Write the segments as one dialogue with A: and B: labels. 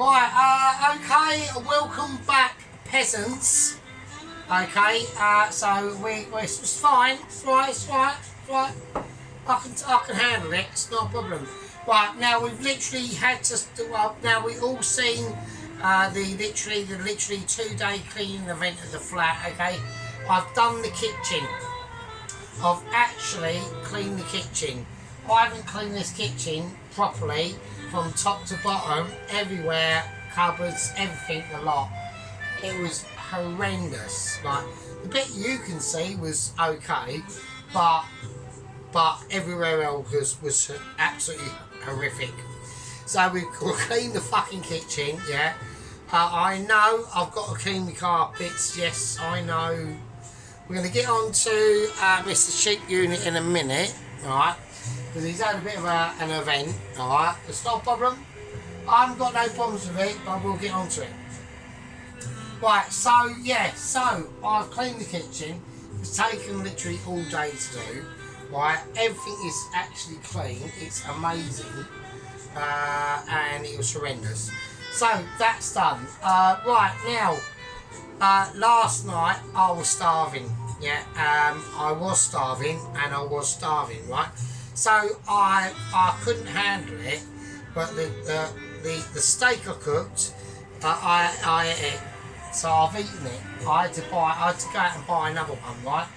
A: Right, okay, welcome back, peasants. Okay, so it's fine, it's right. I can handle it, it's not a problem. Right, now we've literally had to do up, now we've all seen the literally 2-day cleaning event of the flat, okay? I've done the kitchen. I've actually cleaned the kitchen. I haven't cleaned this kitchen properly from top to bottom, everywhere, cupboards, everything, a lot. It was horrendous. Like, the bit you can see was okay, but everywhere else was absolutely horrific. So we've cleaned the fucking kitchen, yeah. I know I've got to clean the carpets, yes, I know. We're going to get on to Mr. Sheep Unit in a minute, right? Because he's had a bit of an event, alright? It's not a problem. I haven't got no problems with it, but we'll get on to it. Right, so yeah, so I've cleaned the kitchen. It's taken literally all day to do. Right, everything is actually clean. It's amazing. And it was horrendous. So that's done. Right, now, last night I was starving. Yeah, I was starving, right? So I couldn't handle it, but the steak I cooked, I ate it. So I've eaten it. I had to go out and buy another one, right?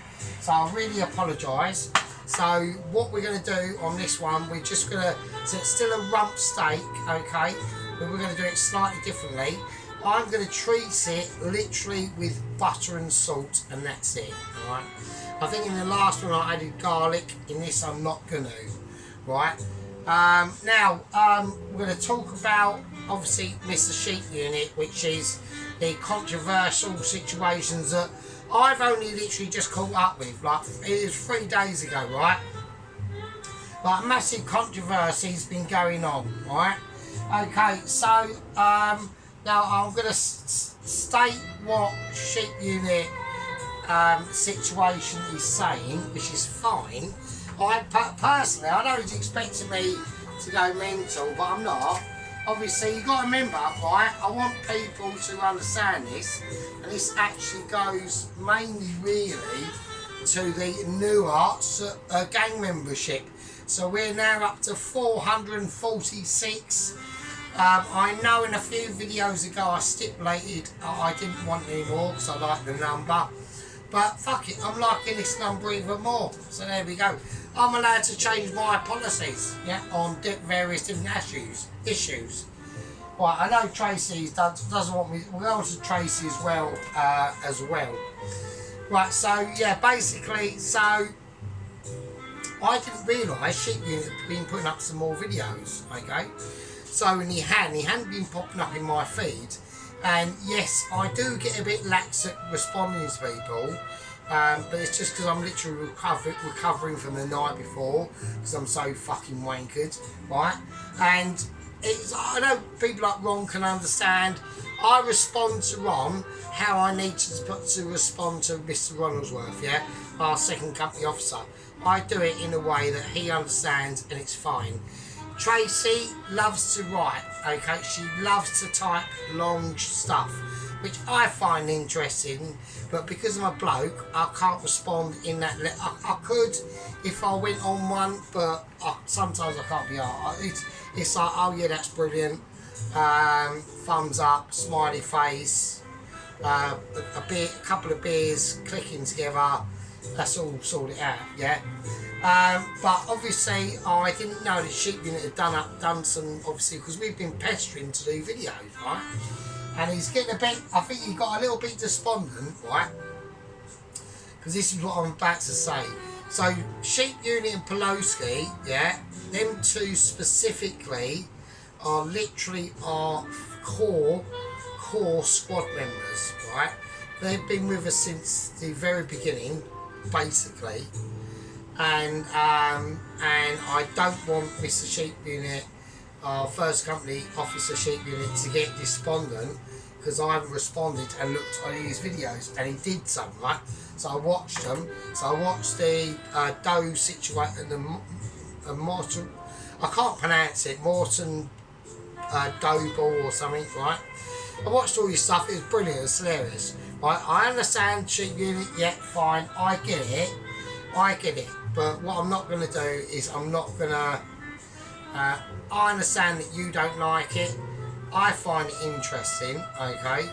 A: So I really apologise. So what we're going to do on this one, we're just going to, so it's still a rump steak, okay? But we're going to do it slightly differently. I'm going to treat it literally with butter and salt, and that's it, alright? I think in the last one I added garlic, in this I'm not going to, right? Now, we're going to talk about, obviously, Mr. Sheep Unit, which is the controversial situations that I've only literally just caught up with. Like, it was 3 days ago, right? Like, massive controversy's been going on, right? Okay, so, now I'm going to state what Sheep Unit situation is saying, which is fine. Personally, I know he's expecting me to go mental, but I'm not. Obviously, you've got to remember, right, I want people to understand this, and this actually goes mainly really to the newer gang membership. So we're now up to 446. I know in a few videos ago I stipulated I didn't want any more because I like the number. But fuck it, I'm liking this number even more. So there we go. I'm allowed to change my policies, yeah, on various different issues. Right, I know Tracy doesn't want me. We'll go on to Tracy as well. Right, so yeah, basically, so I didn't realise Sheep Unit had been putting up some more videos. Okay, so he hadn't been popping up in my feed. And yes, I do get a bit lax at responding to people, but it's just because I'm literally recovering from the night before, because I'm so fucking wankered, right? And I know people like Ron can understand. I respond to Ron how I need to respond to Mr. Ronaldsworth, yeah, our second company officer. I do it in a way that he understands, and it's fine. Tracy loves to write, okay? She loves to type long stuff, which I find interesting, but because I'm a bloke, I can't respond in that. I could if I went on one, but sometimes I can't be arsed. It's like, oh yeah, that's brilliant, thumbs up, smiley face, a couple of beers clicking together, that's all sorted out, yeah? But obviously I didn't know that Sheep Unit had done some, obviously, because we've been pestering to do videos, right? And he's getting a bit, I think he got a little bit despondent, right? Because this is what I'm about to say. So Sheep Unit and Poloski, yeah, them two specifically are literally our core squad members, right? They've been with us since the very beginning, basically. And I don't want Mr. Sheep Unit, our first company officer Sheep Unit, to get despondent because I haven't responded and looked at his videos, and he did some, right? So I watched them. So I watched the Doe situation, the Morton, I can't pronounce it, Morton dough ball or something, right? I watched all your stuff, it was brilliant, it was hilarious. Right, I understand cheap unit, yeah, fine, I get it. But what I'm not going to do is I'm not going to... I understand that you don't like it. I find it interesting, okay?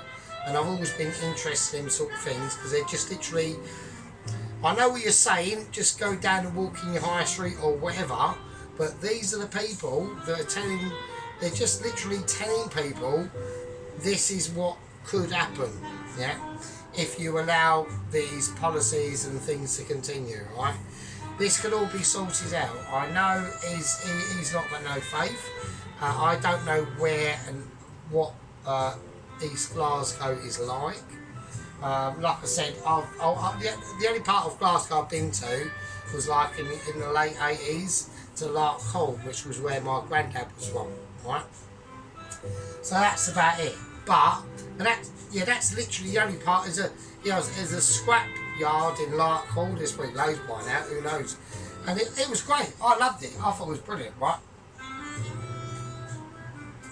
A: And I've always been interested in sort of things because they're just literally... I know what you're saying, just go down and walk in your high street or whatever, but these are the people that are telling... They're just literally telling people this is what could happen, yeah? If you allow these policies and things to continue, right? This could all be sorted out. I know he's not got no faith. I don't know where and what East Glasgow is like. Like I said, the only part of Glasgow I've been to was like in the late 80s to Larkhall, which was where my granddad was from, right? So that's about it. But that's literally the only part. There's a scrap yard in Larkhall. There's probably loads by now. Who knows? And it was great. I loved it. I thought it was brilliant, right?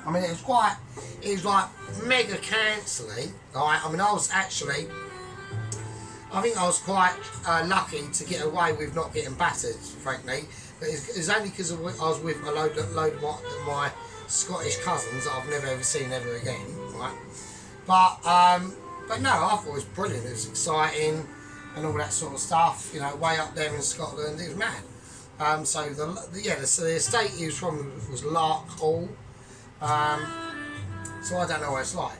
A: I mean, it was like mega cancelling. Right? I mean, I think I was quite lucky to get away with not getting battered, frankly. But it's only because I was with a load of my Scottish cousins that I've never ever seen ever again, right? But no, I thought it was brilliant. It was exciting and all that sort of stuff. You know, way up there in Scotland, it was mad. So the estate he was from was Larkhall. So I don't know what it's like.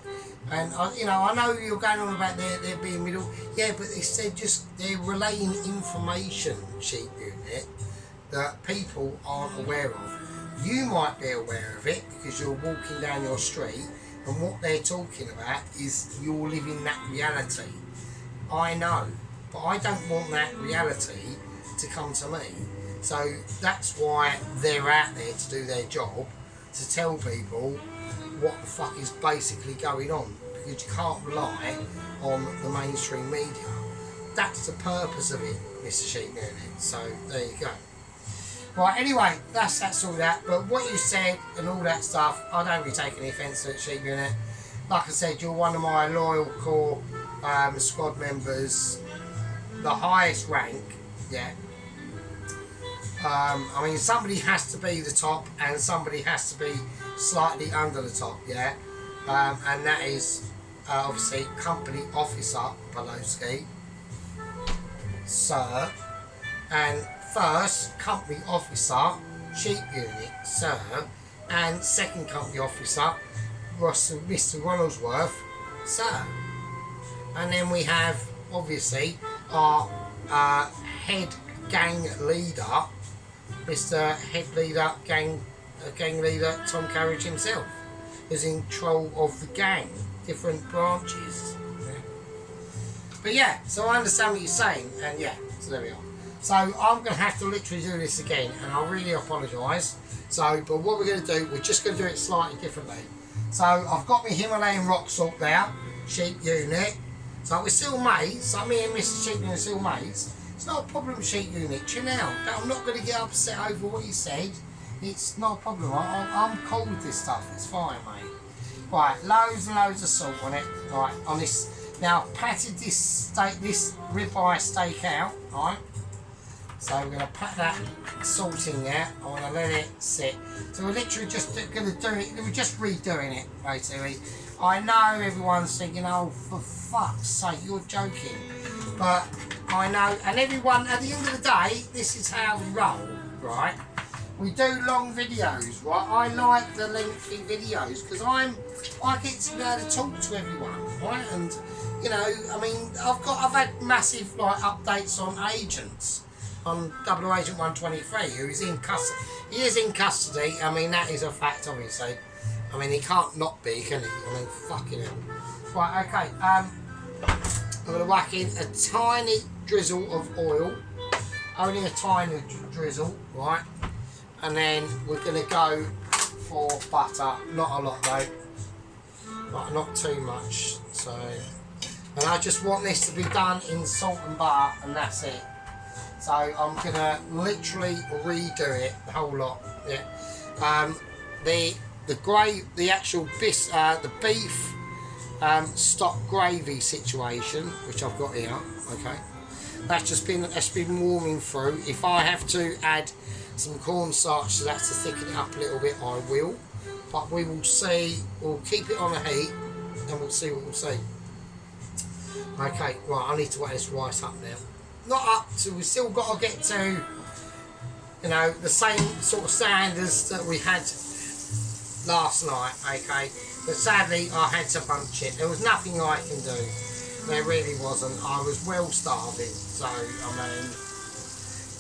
A: And I know you're going on about there being middle. Yeah, but they said they're relaying information, cheap unit, that people aren't aware of. You might be aware of it because you're walking down your street and what they're talking about is you're living that reality. I know, but I don't want that reality to come to me. So that's why they're out there to do their job, to tell people what the fuck is basically going on, because you can't rely on the mainstream media. That's the purpose of it, Mr. Sheep Unit. So there you go. Right, anyway, that's all that. But what you said and all that stuff, I don't really take any offence to it, Sheep Unit. Like I said, you're one of my loyal core squad members, the highest rank, yeah. I mean, somebody has to be the top and somebody has to be slightly under the top, yeah. And that is obviously Company Officer Poloski, sir, and first Company Officer Sheep Unit, sir, and second Company Officer Mr. Ronaldsworth, sir. And then we have obviously our head gang leader, Mr. Head Leader, gang leader Tom Carriage himself, who's in control of the gang, different branches. Yeah. But yeah, so I understand what you're saying, and yeah, so there we are. So I'm going to have to literally do this again, and I really apologise. So, but what we're going to do, we're just going to do it slightly differently. So I've got my Himalayan rock salt there, Sheep Unit. So we're still mates, so me and Mr. Sheep Unit are still mates. It's not a problem, Sheep Unit, chill out. I'm not going to get upset over what you said. It's not a problem, I'm cool with this stuff, it's fine, mate. Right, loads and loads of salt on it, right, on this. Now, I've patted this ribeye steak out, right. So we're going to pat that salt in there. I want to let it sit. So we're literally just going to do it. We're just redoing it, basically. I know everyone's thinking, oh, for fuck's sake, you're joking. But I know, and everyone, at the end of the day, this is how we roll, right? We do long videos, right? I like the lengthy videos because I get to be able to talk to everyone, right? And you know, I mean, I've had massive like updates on agents. On Double Agent 123, who is in custody. He is in custody. I mean, that is a fact, obviously. I mean, he can't not be, can he? I mean, fucking hell. Right, okay. I'm going to whack in a tiny drizzle of oil. Only a tiny drizzle, right? And then we're going to go for butter. Not a lot, though. Not too much. So, and I just want this to be done in salt and butter, and that's it. So I'm going to literally redo it, the whole lot. Yeah. the actual the beef stock gravy situation, which I've got here. Okay, that's been warming through. If I have to add some cornstarch to that to thicken it up a little bit, I will. But we will see. We'll keep it on the heat, and we'll see what we'll see. Okay, right. I need to wet this rice up now. Not up to. We've still got to get to, you know, the same sort of standards that we had last night. Okay, but sadly I had to bunch it. There was nothing I can do. There really wasn't. I was well starving. So I mean.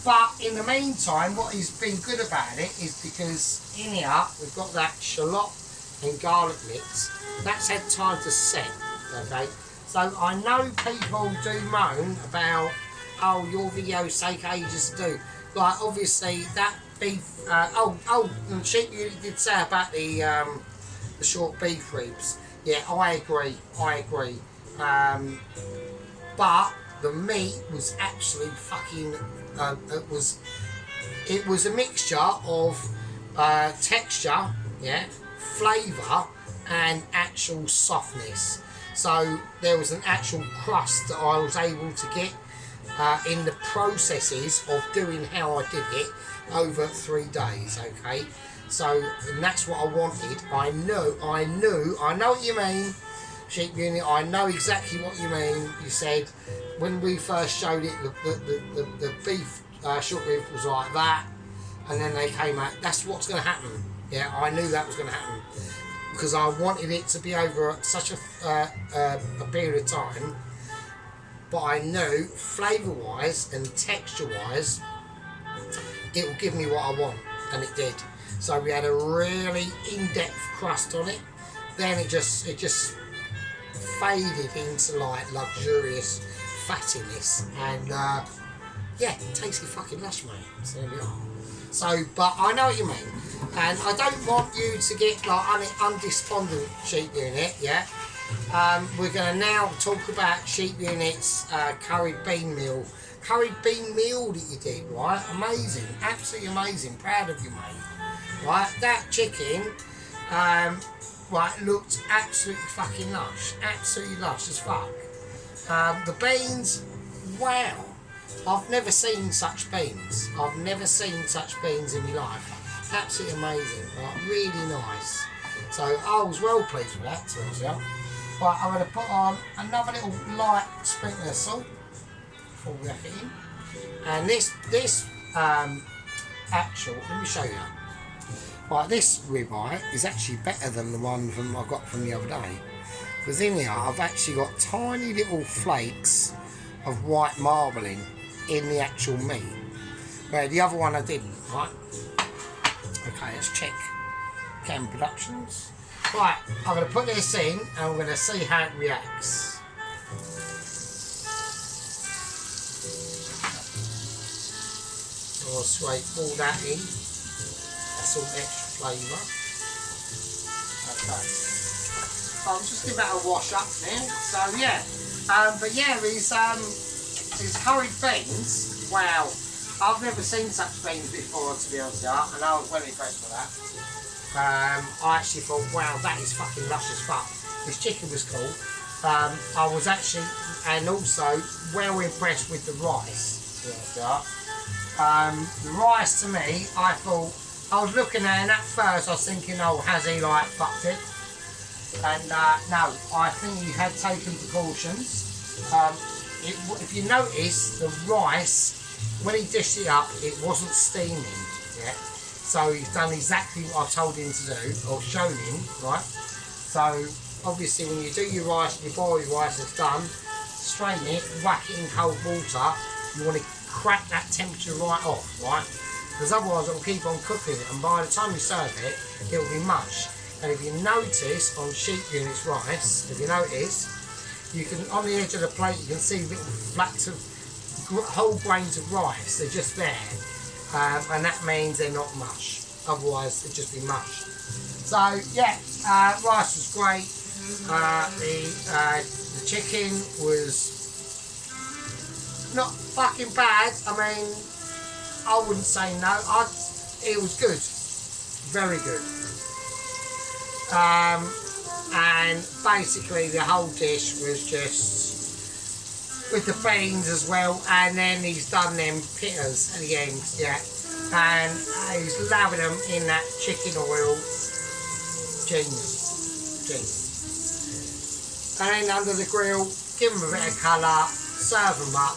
A: But in the meantime, what has been good about it is because in here we've got that shallot and garlic mix. That's had time to set, okay? So I know people do moan about, oh, your videos take ages to do. Like, obviously, that beef, and Sheep Unit did say about the short beef ribs. Yeah, I agree. But the meat was actually fucking... it was a mixture of texture, yeah, flavour and actual softness. So there was an actual crust that I was able to get in the processes of doing how I did it over 3 days. Okay, so and that's what I wanted. I know what you mean, Sheep Unit. I know exactly what you mean. You said when we first showed it, the beef short rib was like that, and then they came out. That's what's going to happen. Yeah, I knew that was going to happen because I wanted it to be over such a period of time. But I knew flavour-wise and texture-wise, it will give me what I want, and it did. So we had a really in-depth crust on it. Then it just faded into like luxurious fattiness, and yeah, tasty fucking lush, mate. So there we are. So, but I know what you mean, and I don't want you to get like undespondent, Sheep Unit. Yeah, we're going to now talk about Sheep Unit's curried bean meal that you did. Right, amazing, absolutely amazing. Proud of you, mate. Right, that chicken. Right, looked absolutely fucking lush. Absolutely lush as fuck. The beans, wow. I've never seen such beans. I've never seen such beans in my life. Absolutely amazing. Right, really nice. So I was well pleased with that, to be honest. Right, I'm going to put on another little light sprinkle of salt before we wrap it in. And this actual, let me show you. Right, this ribeye is actually better than the one I got from the other day. Because in here I've actually got tiny little flakes of white marbling in the actual meat. Where the other one I didn't, right? Okay, let's check Cam Productions. Right, I'm going to put this in and we're going to see how it reacts. I'll straight pour that in. That's all extra flavour. Okay. I'll just give that a wash up then. So yeah. But yeah, these curried beans, wow. I've never seen such beans before, to be honest with you, and I was well impressed with that. I actually thought, wow, that is fucking lush as fuck. This chicken was cool. I was actually, and also, well impressed with the rice, to be honest with you. The rice to me, I thought, I was looking at it and at first I was thinking, oh, has he like fucked it? And no, I think he had taken precautions. If you notice, the rice, when he dished it up, it wasn't steaming yet. So he's done exactly what I've told him to do, or shown him, right? So obviously when you do your rice, and you boil your rice, it's done, strain it, whack it in cold water. You want to crack that temperature right off, right? Because otherwise it'll keep on cooking it, and by the time you serve it, it'll be mush. And if you notice on Sheep Unit's rice, if you notice, you can, on the edge of the plate, you can see little flakes of whole grains of rice. They're just there, and that means they're not mush. Otherwise, it'd just be mush. So yeah, rice was great. The chicken was not fucking bad. I mean, I wouldn't say no. It was good, very good. And basically the whole dish was just with the beans as well, and then he's done them pitters at the end, yeah, and he's laving them in that chicken oil. Genius. And then under the grill, give them a bit of colour, serve them up.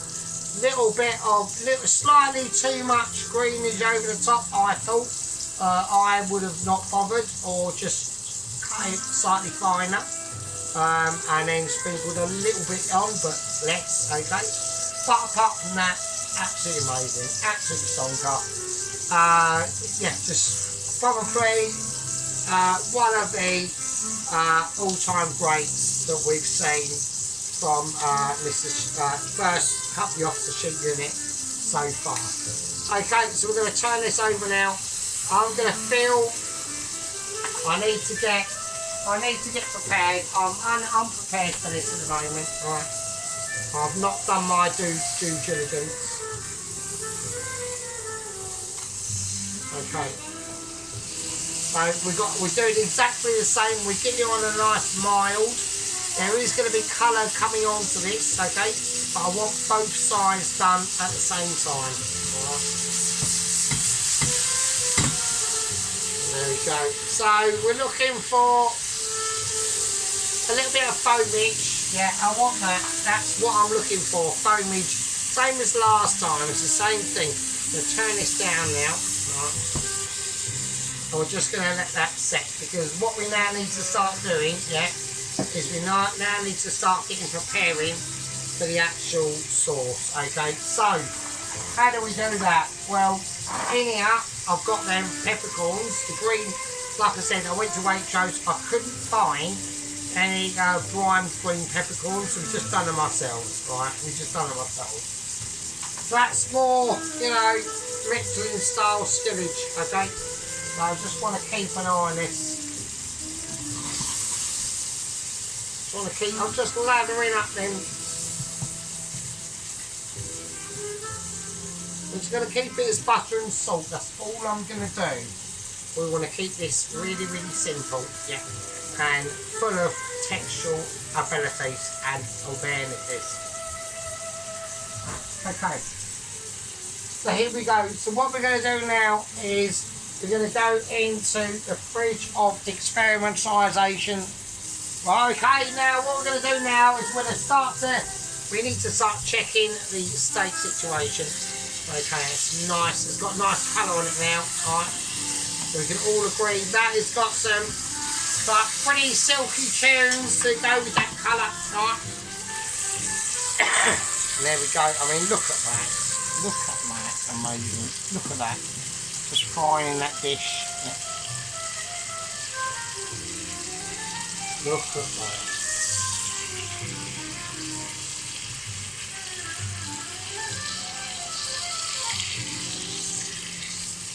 A: Slightly too much greenish over the top, I thought. I would have not bothered, or just cut it slightly finer. And then sprinkled a little bit on, but less, okay. But apart from that, absolutely amazing, absolutely stonker. Yeah, just probably one of the all-time greats that we've seen from first Company Officer Shoot Unit so far. Okay, so we're going to turn this over now. I'm going to feel. I need to get prepared. I'm unprepared for this at the moment. Right, I've not done my due diligence. Okay, so we're doing exactly the same. We're getting on a nice mild. There is going to be colour coming onto this, okay, but I want both sides done at the same time. All right. There we go. So we're looking for a little bit of foamage. Yeah, I want that. That's what I'm looking for. Foamage. Same as last time. It's the same thing. I'm going to turn this down now. Right. And we're just going to let that set, because what we now need to start doing, yeah, is we now need to start preparing for the actual sauce. Okay, so how do we do that? Well, in here I've got them peppercorns, the green. Like I said, I went to Waitrose, I couldn't find any primed green peppercorns, so we've just done them ourselves, right? We've just done them ourselves. So that's more, you know, Michelin style stillage, okay? So I just want to keep an eye on this. I'm just lathering up them. I'm just going to keep it as butter and salt. That's all I'm going to do. We want to keep this really, really simple, yeah, and full of textual abilities and awarenesses. Okay. So here we go. So what we're going to do now is we're going to go into the fridge of experimentalisation. Right, okay, now what we're going to do now is we need to start checking the steak situation. Okay, it's nice, it's got nice colour on it now, alright. So we can all agree that it's got some pretty silky tunes to go with that colour, alright. There we go, I mean look at that, amazing, look at that, just frying in that dish. Yeah. Look at that.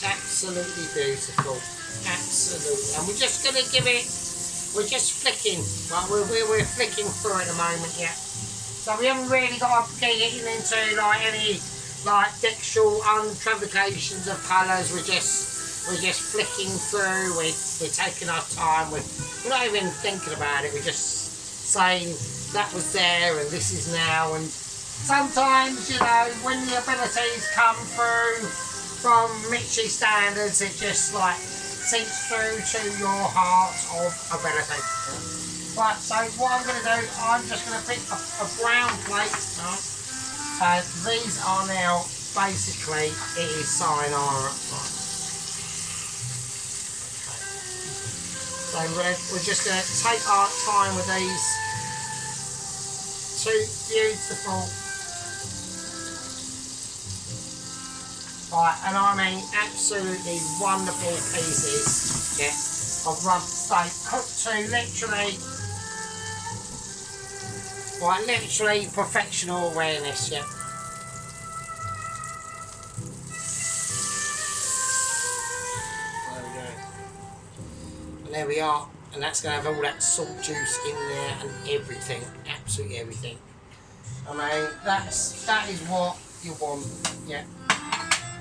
A: Absolutely beautiful. Absolutely. And we're just going to give it, we're just flicking. Like we're flicking through at the moment, yeah. So we haven't really got to get into like any like textual unprovocations of colours. We're just flicking through. We're taking our time. We're not even thinking about it. We're just saying that was there and this is now. And sometimes, you know, when the abilities come through from Mitchie standards, it just like sinks through to your heart of ability. Right, so what I'm going to do, I'm just going to pick a brown plate. Right? These are now basically, it is sayonara. Right. So we're just going to take our time with these two beautiful, right, and I mean absolutely wonderful pieces, yeah, of rump steak, cooked to literally, right, literally perfectional awareness, yeah. There we are, and that's going to have all that salt juice in there and everything, absolutely everything. I mean, that is what you want, yeah.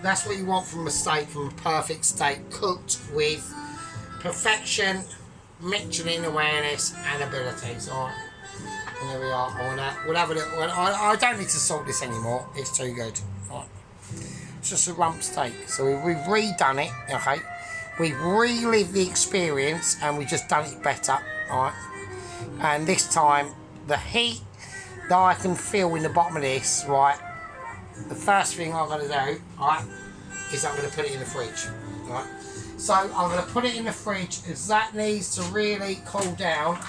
A: That's what you want from a steak, from a perfect steak, cooked with perfection, Michelin awareness and abilities. Alright. And there we are on that. We'll have a little. I don't need to salt this anymore. It's too good. Right. It's just a rump steak. So we've redone it. Okay. We've relived the experience and we've just done it better. Alright. And this time, the heat that I can feel in the bottom of this, right, the first thing I'm going to do, right, is I'm going to put it in the fridge. Right. So I'm going to put it in the fridge as that needs to really cool down.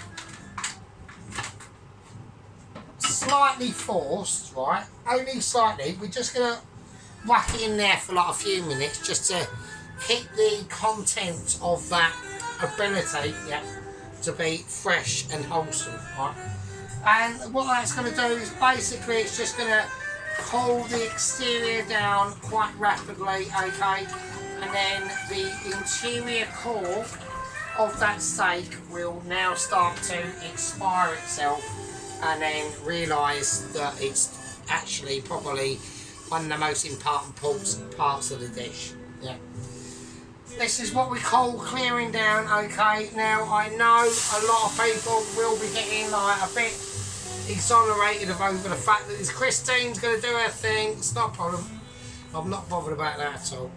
A: Slightly forced, right? Only slightly. We're just going to whack it in there for like a few minutes just to keep the content of that ability, yeah, to be fresh and wholesome, right? And what that's going to do is basically it's just going to cool the exterior down quite rapidly, okay? And then the interior core of that steak will now start to expire itself and then realise that it's actually probably one of the most important parts of the dish. Yeah. This is what we call clearing down, okay? Now, I know a lot of people will be getting like a bit exonerated over the fact that this Christine's going to do her thing. It's not a problem. I'm not bothered about that at all.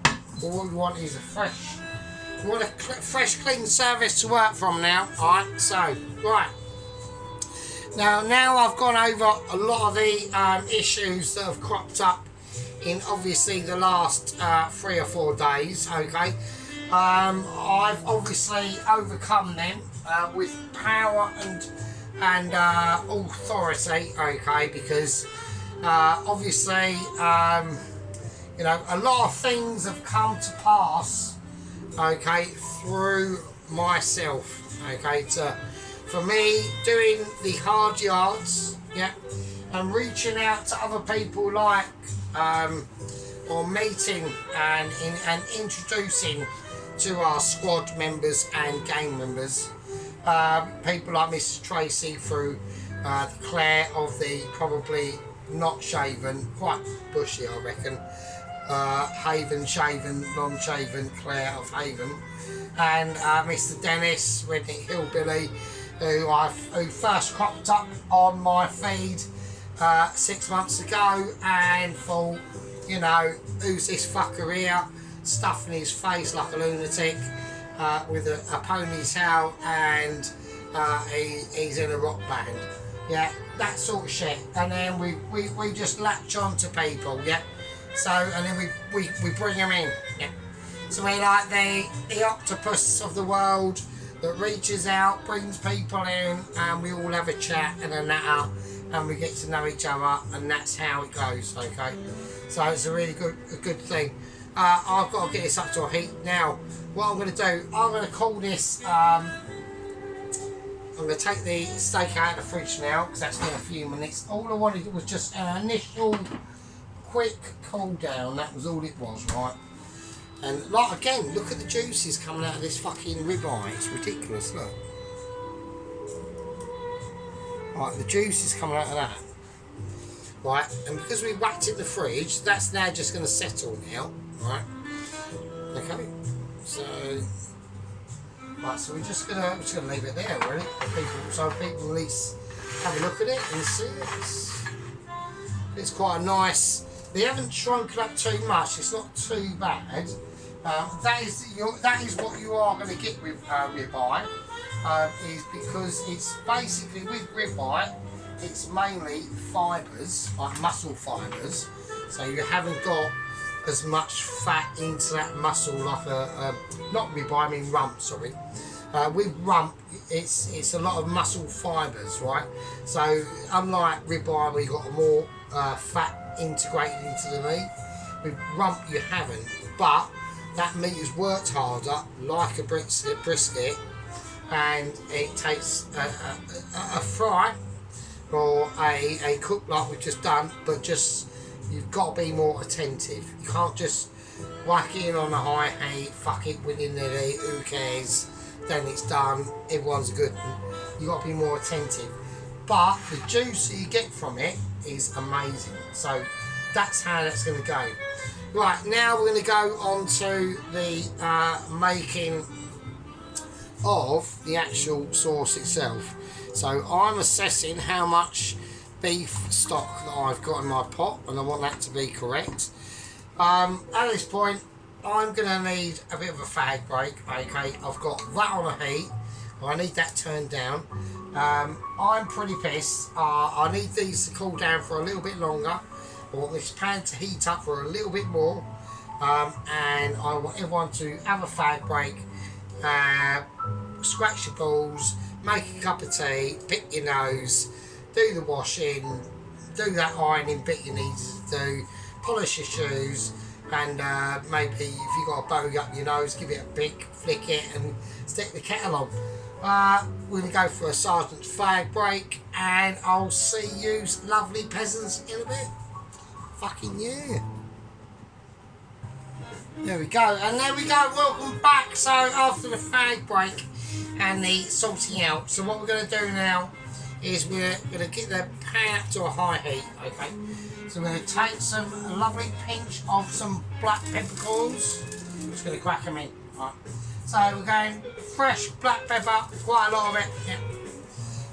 A: All we want is a fresh clean service to work from now. Alright, so, right. Now I've gone over a lot of the issues that have cropped up in obviously the last 3 or 4 days, okay? I've obviously overcome them with power and authority, okay? Because obviously, you know, a lot of things have come to pass, okay, through myself, okay? For me, doing the hard yards, yeah, and reaching out to other people like, or meeting and introducing to our squad members and gang members, people like Mrs. Tracy through Claire of the probably not shaven, quite bushy I reckon, Haven shaven, non-shaven Claire of Haven, and Mr. Dennis, Redneck Hillbilly, who first cropped up on my feed 6 months ago and thought, you know, who's this fucker here, stuffing his face like a lunatic with a ponytail and he's in a rock band. Yeah, that sort of shit. And then we just latch on to people, yeah. So, and then we bring them in, yeah. So we're like the octopus of the world that reaches out, brings people in, and we all have a chat and a natter, and we get to know each other, and that's how it goes, okay? So it's a really good thing. I've got to get this up to a heat. Now, what I'm going to do, I'm going to call this, I'm going to take the steak out of the fridge now, because that's been a few minutes. All I wanted was just an initial quick cool down, that was all it was, right? And like again, look at the juices coming out of this fucking ribeye, it's ridiculous, look. Right, the juice is coming out of that. Right, and because we whacked it in the fridge, that's now just going to settle now, right? Okay, so right, so we're just gonna leave it there, really, so people at least have a look at it and see it. It's quite a nice. They haven't shrunk it up too much. It's not too bad. That is what you are going to get with ribeye. Is because it's basically with ribeye, it's mainly fibres, like muscle fibres. So you haven't got as much fat into that muscle like not ribeye, I mean rump, sorry. With rump, it's a lot of muscle fibres, right? So unlike ribeye, where you've got more fat integrated into the meat, with rump you haven't, but that meat has worked harder, like a brisket, and it takes a fry or a cook like we've just done, but just you've got to be more attentive. You can't just whack it in on a high heat, fuck it within the heat, who cares, then it's done, everyone's good. You've got to be more attentive. But the juice that you get from it is amazing. So that's how that's going to go. Right, now we're going to go on to the making of the actual sauce itself. So I'm assessing how much beef stock that I've got in my pot, and I want that to be correct. At this point, I'm going to need a bit of a fag break. Okay, I've got that on a heat. I need that turned down. I'm pretty pissed. I need these to cool down for a little bit longer. I want this pan to heat up for a little bit more. And I want everyone to have a fag break, scratch your balls, make a cup of tea, pick your nose, do the washing, do that ironing bit you need to do, polish your shoes, and maybe if you've got a bogey up your nose, give it a pick, flick it, and stick the kettle on. We're going to go for a sergeant's fag break, and I'll see you lovely peasants in a bit. Fucking yeah. There we go, and there we go, welcome back. So after the fag break and the sorting out, so what we're going to do now is we're going to get the pan up to a high heat, okay? So we're going to take some lovely pinch of some black peppercorns. I'm just going to crack them in, right? So we're going fresh black pepper, quite a lot of it, yeah.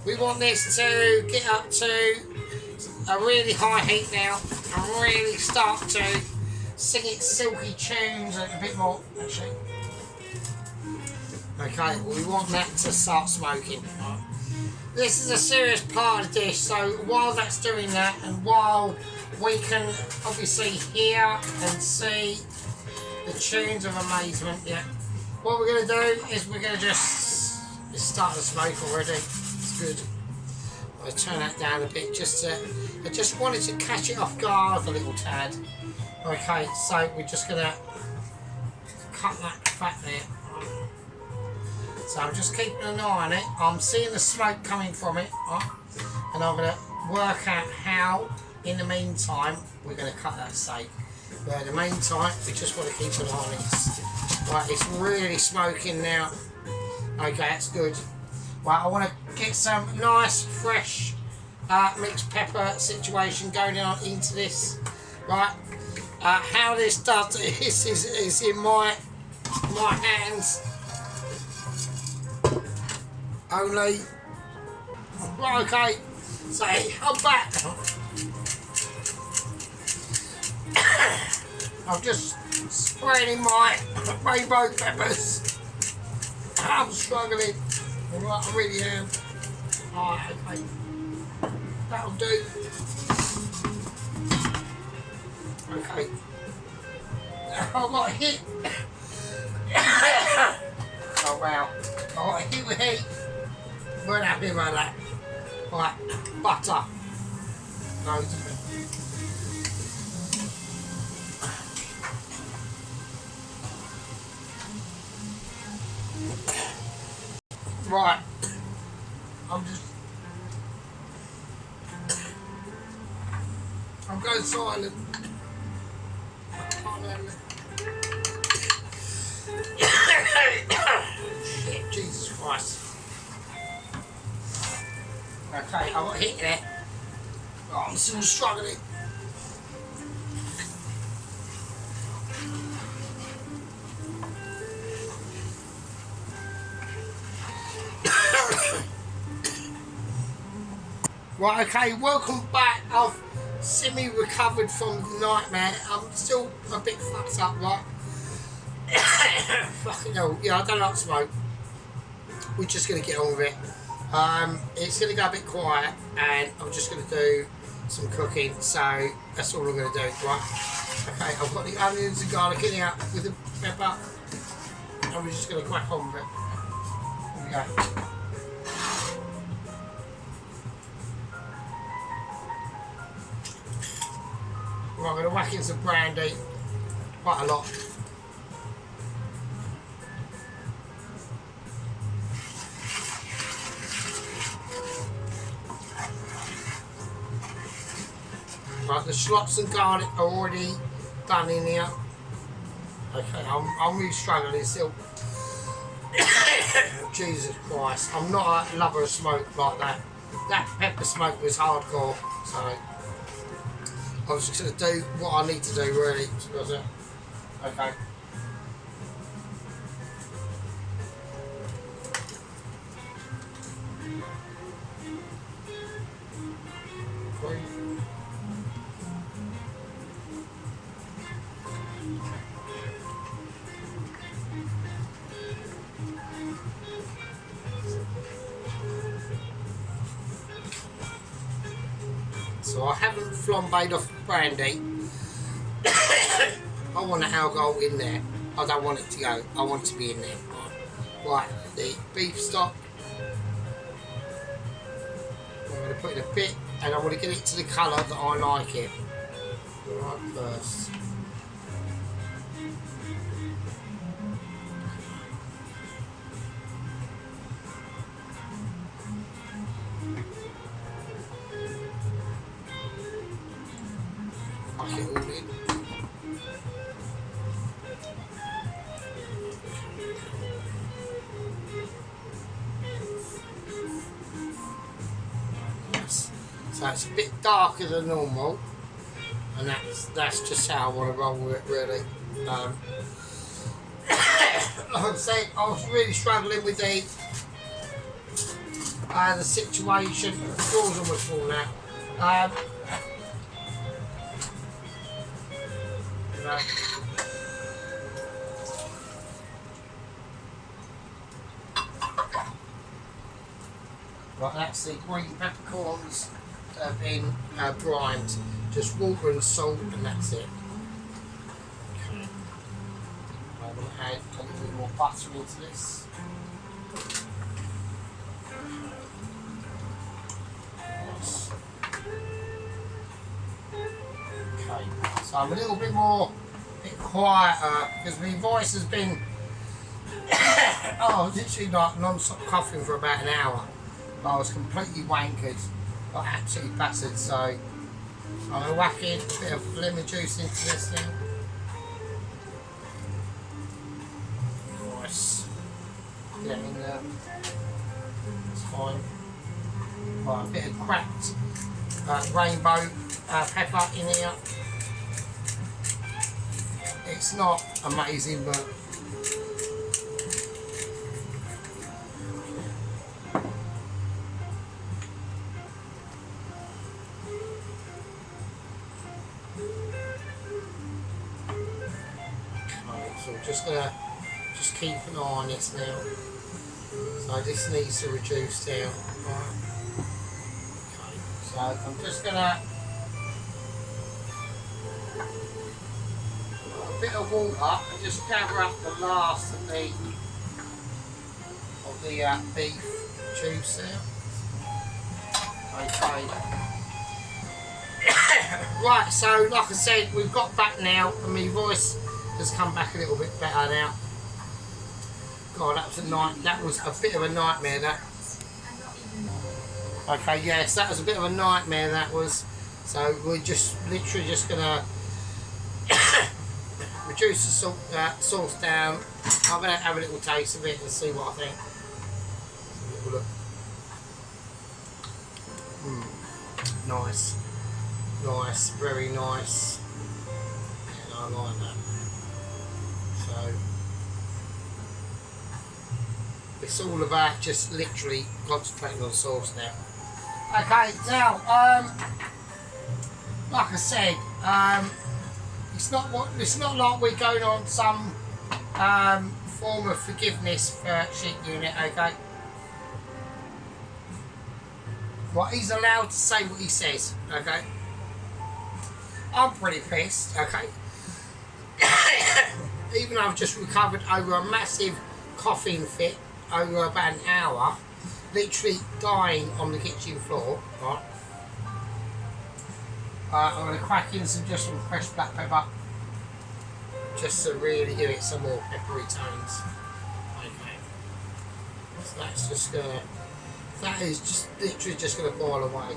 A: We want this to get up to a really high heat now and really start to sing its silky tunes a bit more, actually. Okay, we want that to start smoking. Right. This is a serious part of the dish, so while that's doing that, and while we can obviously hear and see the tunes of amazement, yeah, what we're going to do is we're going to just start the smoke already. It's good. I'll turn that down a bit, I just wanted to catch it off guard a little tad. Okay, so we're just going to cut that fat there. So I'm just keeping an eye on it. I'm seeing the smoke coming from it, right? And I'm going to work out how, in the meantime, we're going to cut that steak. But in the meantime, we just want to keep an eye on it. Right, it's really smoking now. Okay, that's good. Right, I want to get some nice, fresh mixed pepper situation going on into this. Right. How this does is in my hands only. Right, okay, so I'm back. I'm just spreading my rainbow peppers. I'm struggling. Alright, I really am. Alright, okay. That'll do. Okay. I got hit. Oh wow. I got hit with heat. We're happy about that. Right, butter. Loads of it. Right. I'm going silent. Shit, Jesus Christ. Okay, I got hit there. Oh, I'm still struggling. Right, okay, welcome back. I've semi-recovered from the nightmare. I'm still a bit fucked up, right? Fucking hell, yeah, I don't like smoke. We're just going to get on with it. It's going to go a bit quiet, and I'm just going to do some cooking, so that's all I'm going to do, right? Okay, I've got the onions and garlic in here with the pepper, and we're just going to crack on with it. Here we go. Right, I'm going to whack in some brandy, quite a lot. Right, the shallots and garlic are already done in here. Okay, I'm really struggling still. Jesus Christ, I'm not a lover of smoke like that. That pepper smoke was hardcore, so I was just going to do what I need to do, really. Okay. through. So I haven't flambéed off brandy. I want the alcohol in there. I don't want it to go. I want it to be in there. Right, the beef stock. I'm going to put in a bit, and I want to get it to the colour that I like it. Right, first. Pack it all in. So it's a bit darker than normal, and that's just how I want to roll with it, really. Like I said, I was really struggling with the situation. The doors almost falling out. You know. Right, that's the green peppercorns that have been brined. Just water and salt, and that's it. Okay. I'm going to add a little bit more butter into this. Nice. Okay, so I'm a little bit quieter because my voice has been literally like non-stop coughing for about an hour. I was completely wankered, like absolutely battered, so I'm going to whack in a bit of lemon juice into this now. Nice. Get it in there. It's fine. Right, a bit of cracked rainbow pepper in here. It's not amazing, but so we're just gonna keep an eye on this now. So this needs to reduce down. Right. Okay. So I'm just gonna put a bit of water and just gather up the last of the beef juice there. Okay. Right, so like I said, we've got back now, and my voice has come back a little bit better now. God, that was a bit of a nightmare, that. Okay, yes, that was a bit of a nightmare, that was. So we're just literally just gonna reduce the sauce down. I'm gonna have a little taste of it and see what I think. A little look. Nice. Nice, very nice. Yeah, I like that. So it's all about just literally concentrating on sauce now. Okay, now like I said, it's not like we're going on some form of forgiveness for shit unit, okay? Right, he's allowed to say what he says, okay? I'm pretty pissed, okay? Even though I've just recovered over a massive coughing fit over about an hour, literally dying on the kitchen floor, right? I'm going to crack in some fresh black pepper, just to really give it some more peppery tones. Okay. So that's just going to, that is just literally just going to boil away.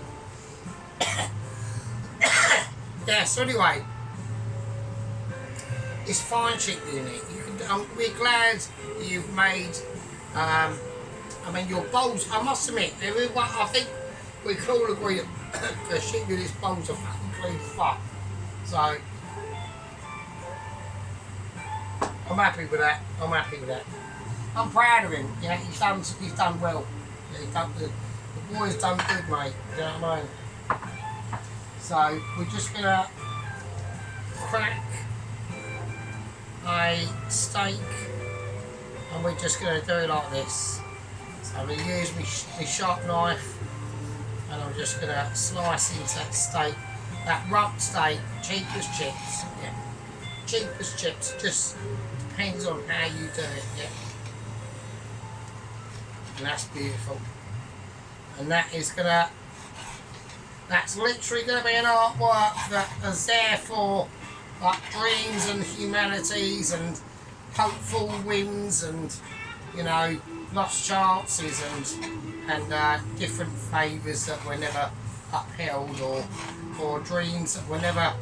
A: Yeah, so anyway, it's fine chicken unit. We're glad you've made, I mean, your bowls, I must admit, I think we can all agree that the chicken unit's bowls are fucking clean fuck. So, I'm happy with that. I'm happy with that. I'm proud of him. Yeah, he's done well. Yeah, the boy's done good, mate. You know what I mean? So we're just gonna crack a steak, and we're just gonna do it like this. So I'm gonna use my sharp knife, and I'm just gonna slice into that steak, that rump steak, cheap as chips. Yeah, cheap as chips. Just depends on how you do it. Yeah, and that's beautiful. And that's literally going to be an artwork that is there for like dreams and humanities and hopeful wins and, you know, lost chances and different favours that were never upheld, or dreams that were never,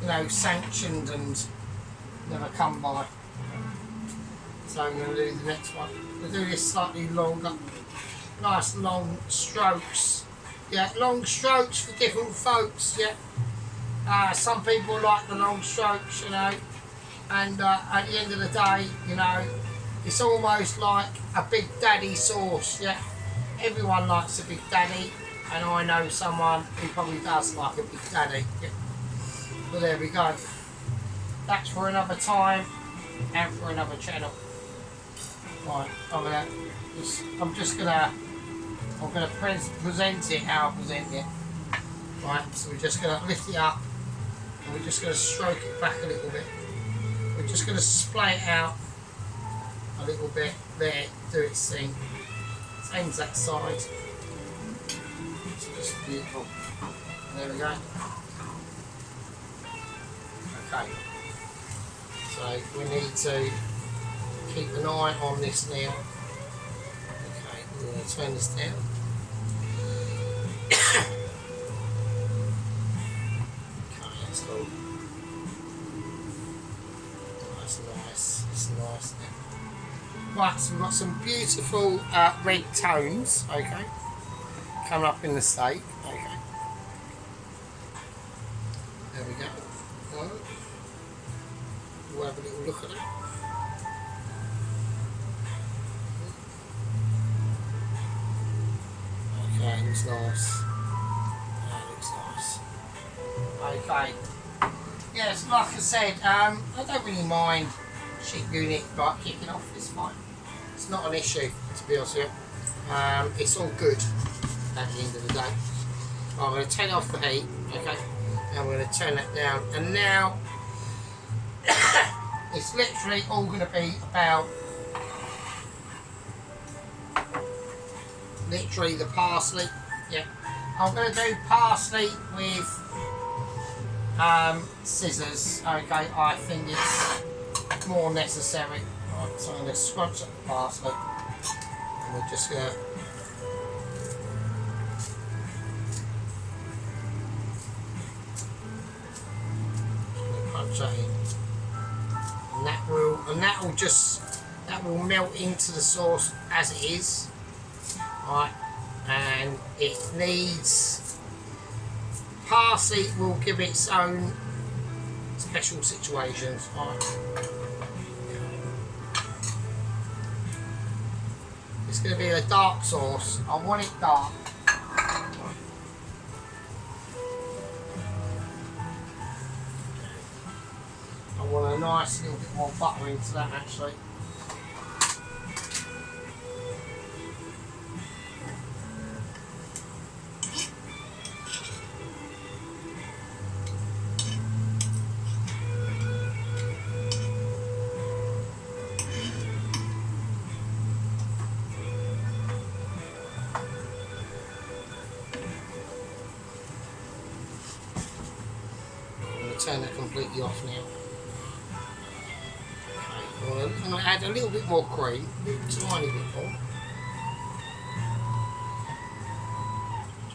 A: you know, sanctioned and never come by. So I'm going to do the next one. I'm going to do this slightly longer. Nice long strokes. Yeah, long strokes for different folks. Yeah, some people like the long strokes, you know, and at the end of the day, you know, it's almost like a Big Daddy sauce. Yeah, everyone likes a Big Daddy, and I know someone who probably does like a Big Daddy. Yeah. Well, there we go. That's for another time and for another channel. Right, I'm just gonna present it how I present it. Right, so we're just going to lift it up, and we're just going to stroke it back a little bit. We're just going to splay it out a little bit there, do its thing. Same as that side. It's just beautiful. And there we go. Okay. So we need to keep an eye on this now. Okay, we're going to turn this down. It's nice. Right, so we've got some beautiful red tones, okay, coming up in the steak, okay. There we go. Right. We'll have a little look at it. Okay, it looks nice. That looks nice. Okay. Yes, like I said, I don't really mind sheep unit like kicking off, it's fine. It's not an issue, to be honest with you. It's all good at the end of the day. I'm going to turn off the heat, okay, and I'm going to turn that down. And now, it's literally all going to be about literally the parsley. Yeah, I'm going to do parsley with scissors, okay. I think it's more necessary. Right, so I'm going to scrunch up the parsley, and we're just going to punch that in, and that will melt into the sauce as it is, right. And it needs, parsley will give its own special situations, right. It's going to be a dark sauce. I want it dark. I want a nice little bit more butter into that actually. Turn it completely off now. Okay, well, I'm going to add a little bit more cream, a tiny bit more,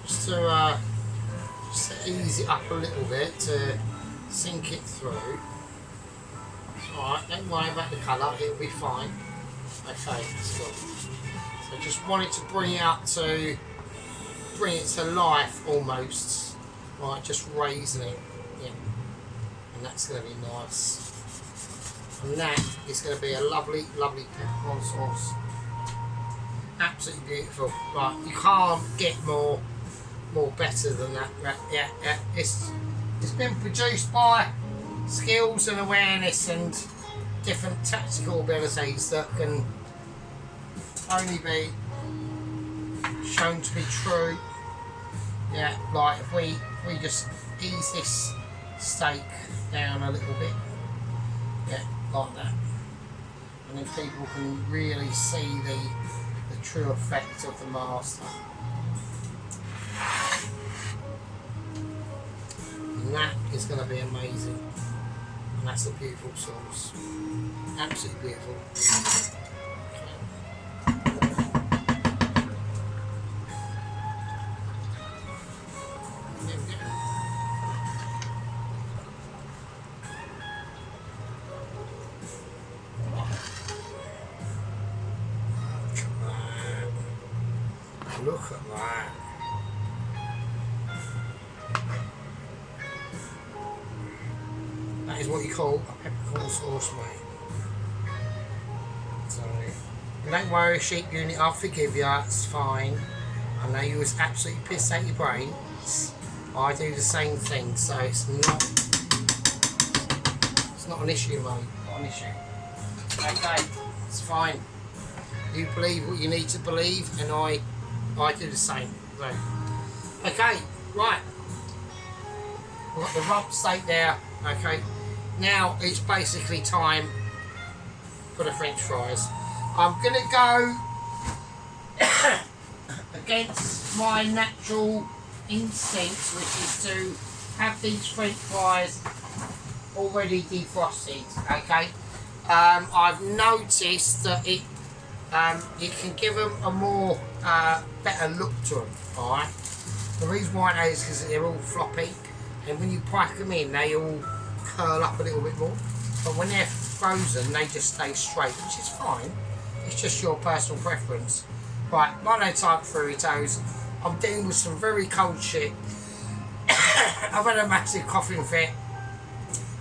A: just to ease it up a little bit, to sink it through. It's alright, don't worry about the colour, it'll be fine. Okay, that's good. So I just wanted to bring it to life almost, right, just raising it. Yeah. And that's going to be nice, and that is going to be a lovely, lovely peppercorn sauce. Absolutely beautiful. Right, you can't get more more better than that. Yeah, yeah. It's been produced by skills and awareness and different tactical abilities that can only be shown to be true. Yeah, like if we just ease this steak down a little bit, yeah, like that, and then people can really see the true effect of the master. And that is going to be amazing. And that's a beautiful sauce. Absolutely beautiful. There we go. Look at that. That is what you call a peppercorn sauce, mate. So, don't worry, sheep unit, I'll forgive you, it's fine. I know you was absolutely pissed out your brains. I do the same thing, so it's not an issue, mate. Not an issue. Okay, it's fine. You believe what you need to believe, and I do the same. So, okay, right. We've got the rump steak there. Okay, now it's basically time for the French fries. I'm gonna go against my natural instincts, which is to have these French fries already defrosted. Okay, I've noticed that it can give them a more better look to them. All right. The reason why that is because they're all floppy, and when you pack them in, they all curl up a little bit more. But when they're frozen, they just stay straight, which is fine. It's just your personal preference. Right, my name's Type Burritos. I'm dealing with some very cold shit. I've had a massive coughing fit,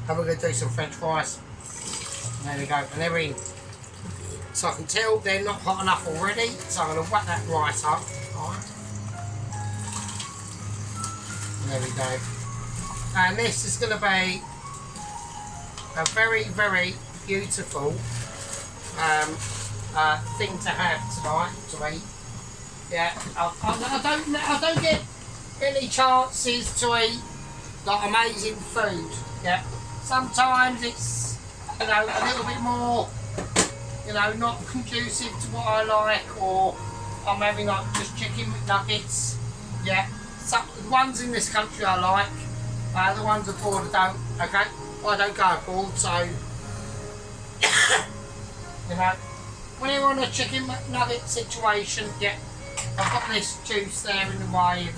A: and we're going to do some French fries. There we go, and they're in. So I can tell they're not hot enough already, so I'm going to whack that right up. Right. There we go. And this is going to be a very, very beautiful thing to have tonight to eat. Yeah, I don't get any chances to eat like amazing food. Yeah, sometimes it's a little bit more not conducive to what I like, or I'm having like just chicken McNuggets. Yeah, some the ones in this country I like. The ones abroad I don't. Okay, I don't go abroad, so when you're on a chicken McNugget situation, yeah, I've got this juice there in the way, and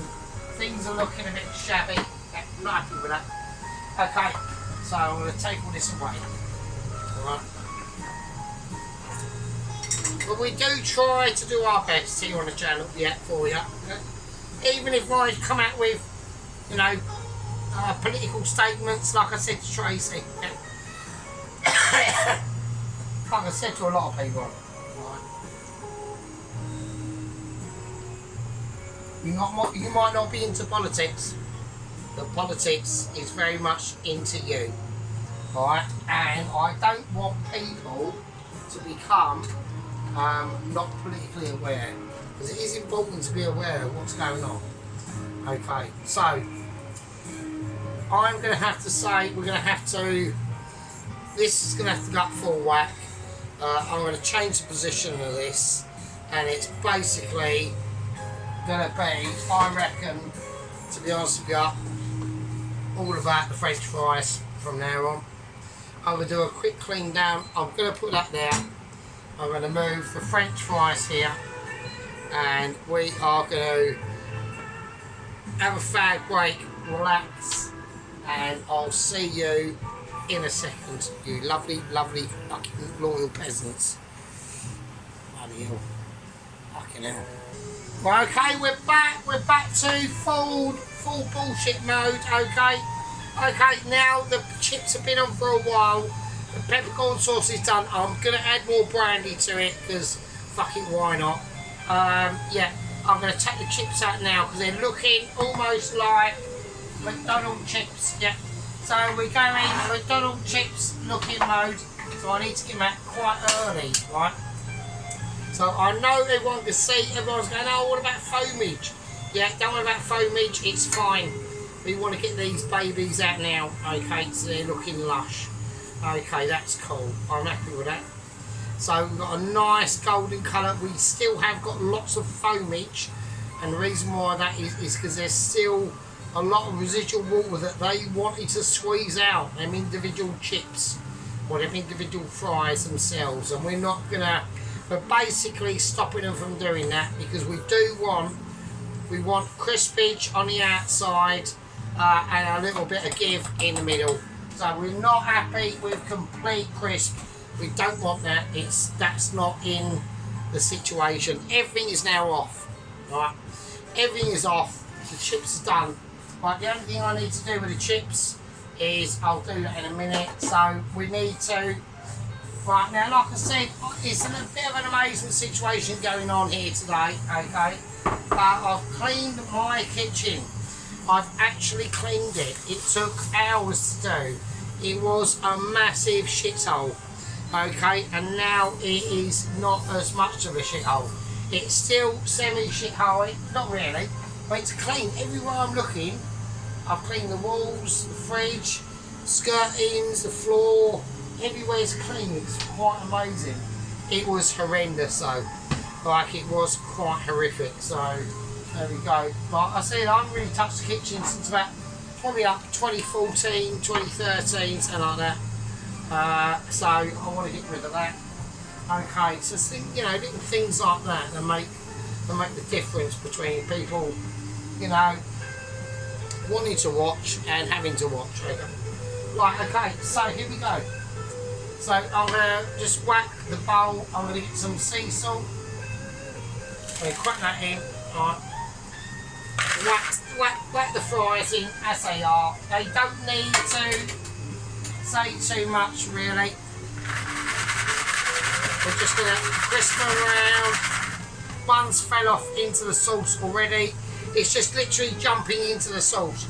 A: things are looking a bit shabby. Yeah, I'm not happy with that. Okay, so I'm going to take all this away. Alright. But we do try to do our best here on the channel, yeah, for you. Even if I come out with, political statements, like I said to Tracy. Yeah. Like I said to a lot of people. Right. You might not be into politics, but politics is very much into you. Alright? And I don't want people to become not politically aware, because it is important to be aware of what's going on. Okay, so I'm going to have to say this is going to have to go up full whack. I'm going to change the position of this, and it's basically going to be, I reckon, to be honest with you, all about the French fries from now on. I'm going to do a quick clean down. I'm going to put that there. I'm going to move the French fries here, and we are going to have a fag break, relax, and I'll see you in a second, you lovely, lovely, fucking loyal peasants. Bloody hell. Fucking hell. Well, okay, we're back to full bullshit mode, okay? Okay, now the chips have been on for a while, the peppercorn sauce is done. I'm going to add more brandy to it, because fucking why not? Yeah, I'm going to take the chips out now because they're looking almost like McDonald's chips. Yeah. So we go in McDonald's chips looking mode. So I need to get them out quite early, right? So I know everyone can see, everyone's going, oh, what about foamage? Yeah, don't worry about foamage, it's fine. We want to get these babies out now, okay, so they're looking lush. Okay, that's cool, I'm happy with that. So we've got a nice golden colour, we still have got lots of foamage, and the reason why that is because there's still a lot of residual water that they wanted to squeeze out, them individual chips, or them individual fries themselves, and we're not going to, we're basically stopping them from doing that because we want crispage on the outside and a little bit of give in the middle. So we're not happy with complete crisp. We don't want that. That's not in the situation. Everything is now off. Right, everything is off. The chips are done. Right, the only thing I need to do with the chips is I'll do that in a minute. So we need to. Right, now like I said, it's a bit of an amazing situation going on here today, okay? I've cleaned my kitchen. I've actually cleaned it. It took hours to do. It was a massive shithole, okay? And now it is not as much of a shithole. It's still semi-shithole, not really, but it's clean. Everywhere I'm looking, I've cleaned the walls, the fridge, skirtings, the floor. Everywhere's clean, it's quite amazing. It was horrendous though, like it was quite horrific, so there we go. Like I said, I haven't really touched the kitchen since about, probably up 2014, 2013, something like that. So I want to get rid of that. Okay, so you know, little things like that make the difference between people, you know, wanting to watch and having to watch. Right, okay, so here we go. So I'm going to just whack the bowl, I'm going to get some sea salt, I'm going to crack that in, right. Whack the fries in as they are. They don't need to say too much really. We're just going to crisp them around. One's fell off into the sauce already. It's just literally jumping into the sauce.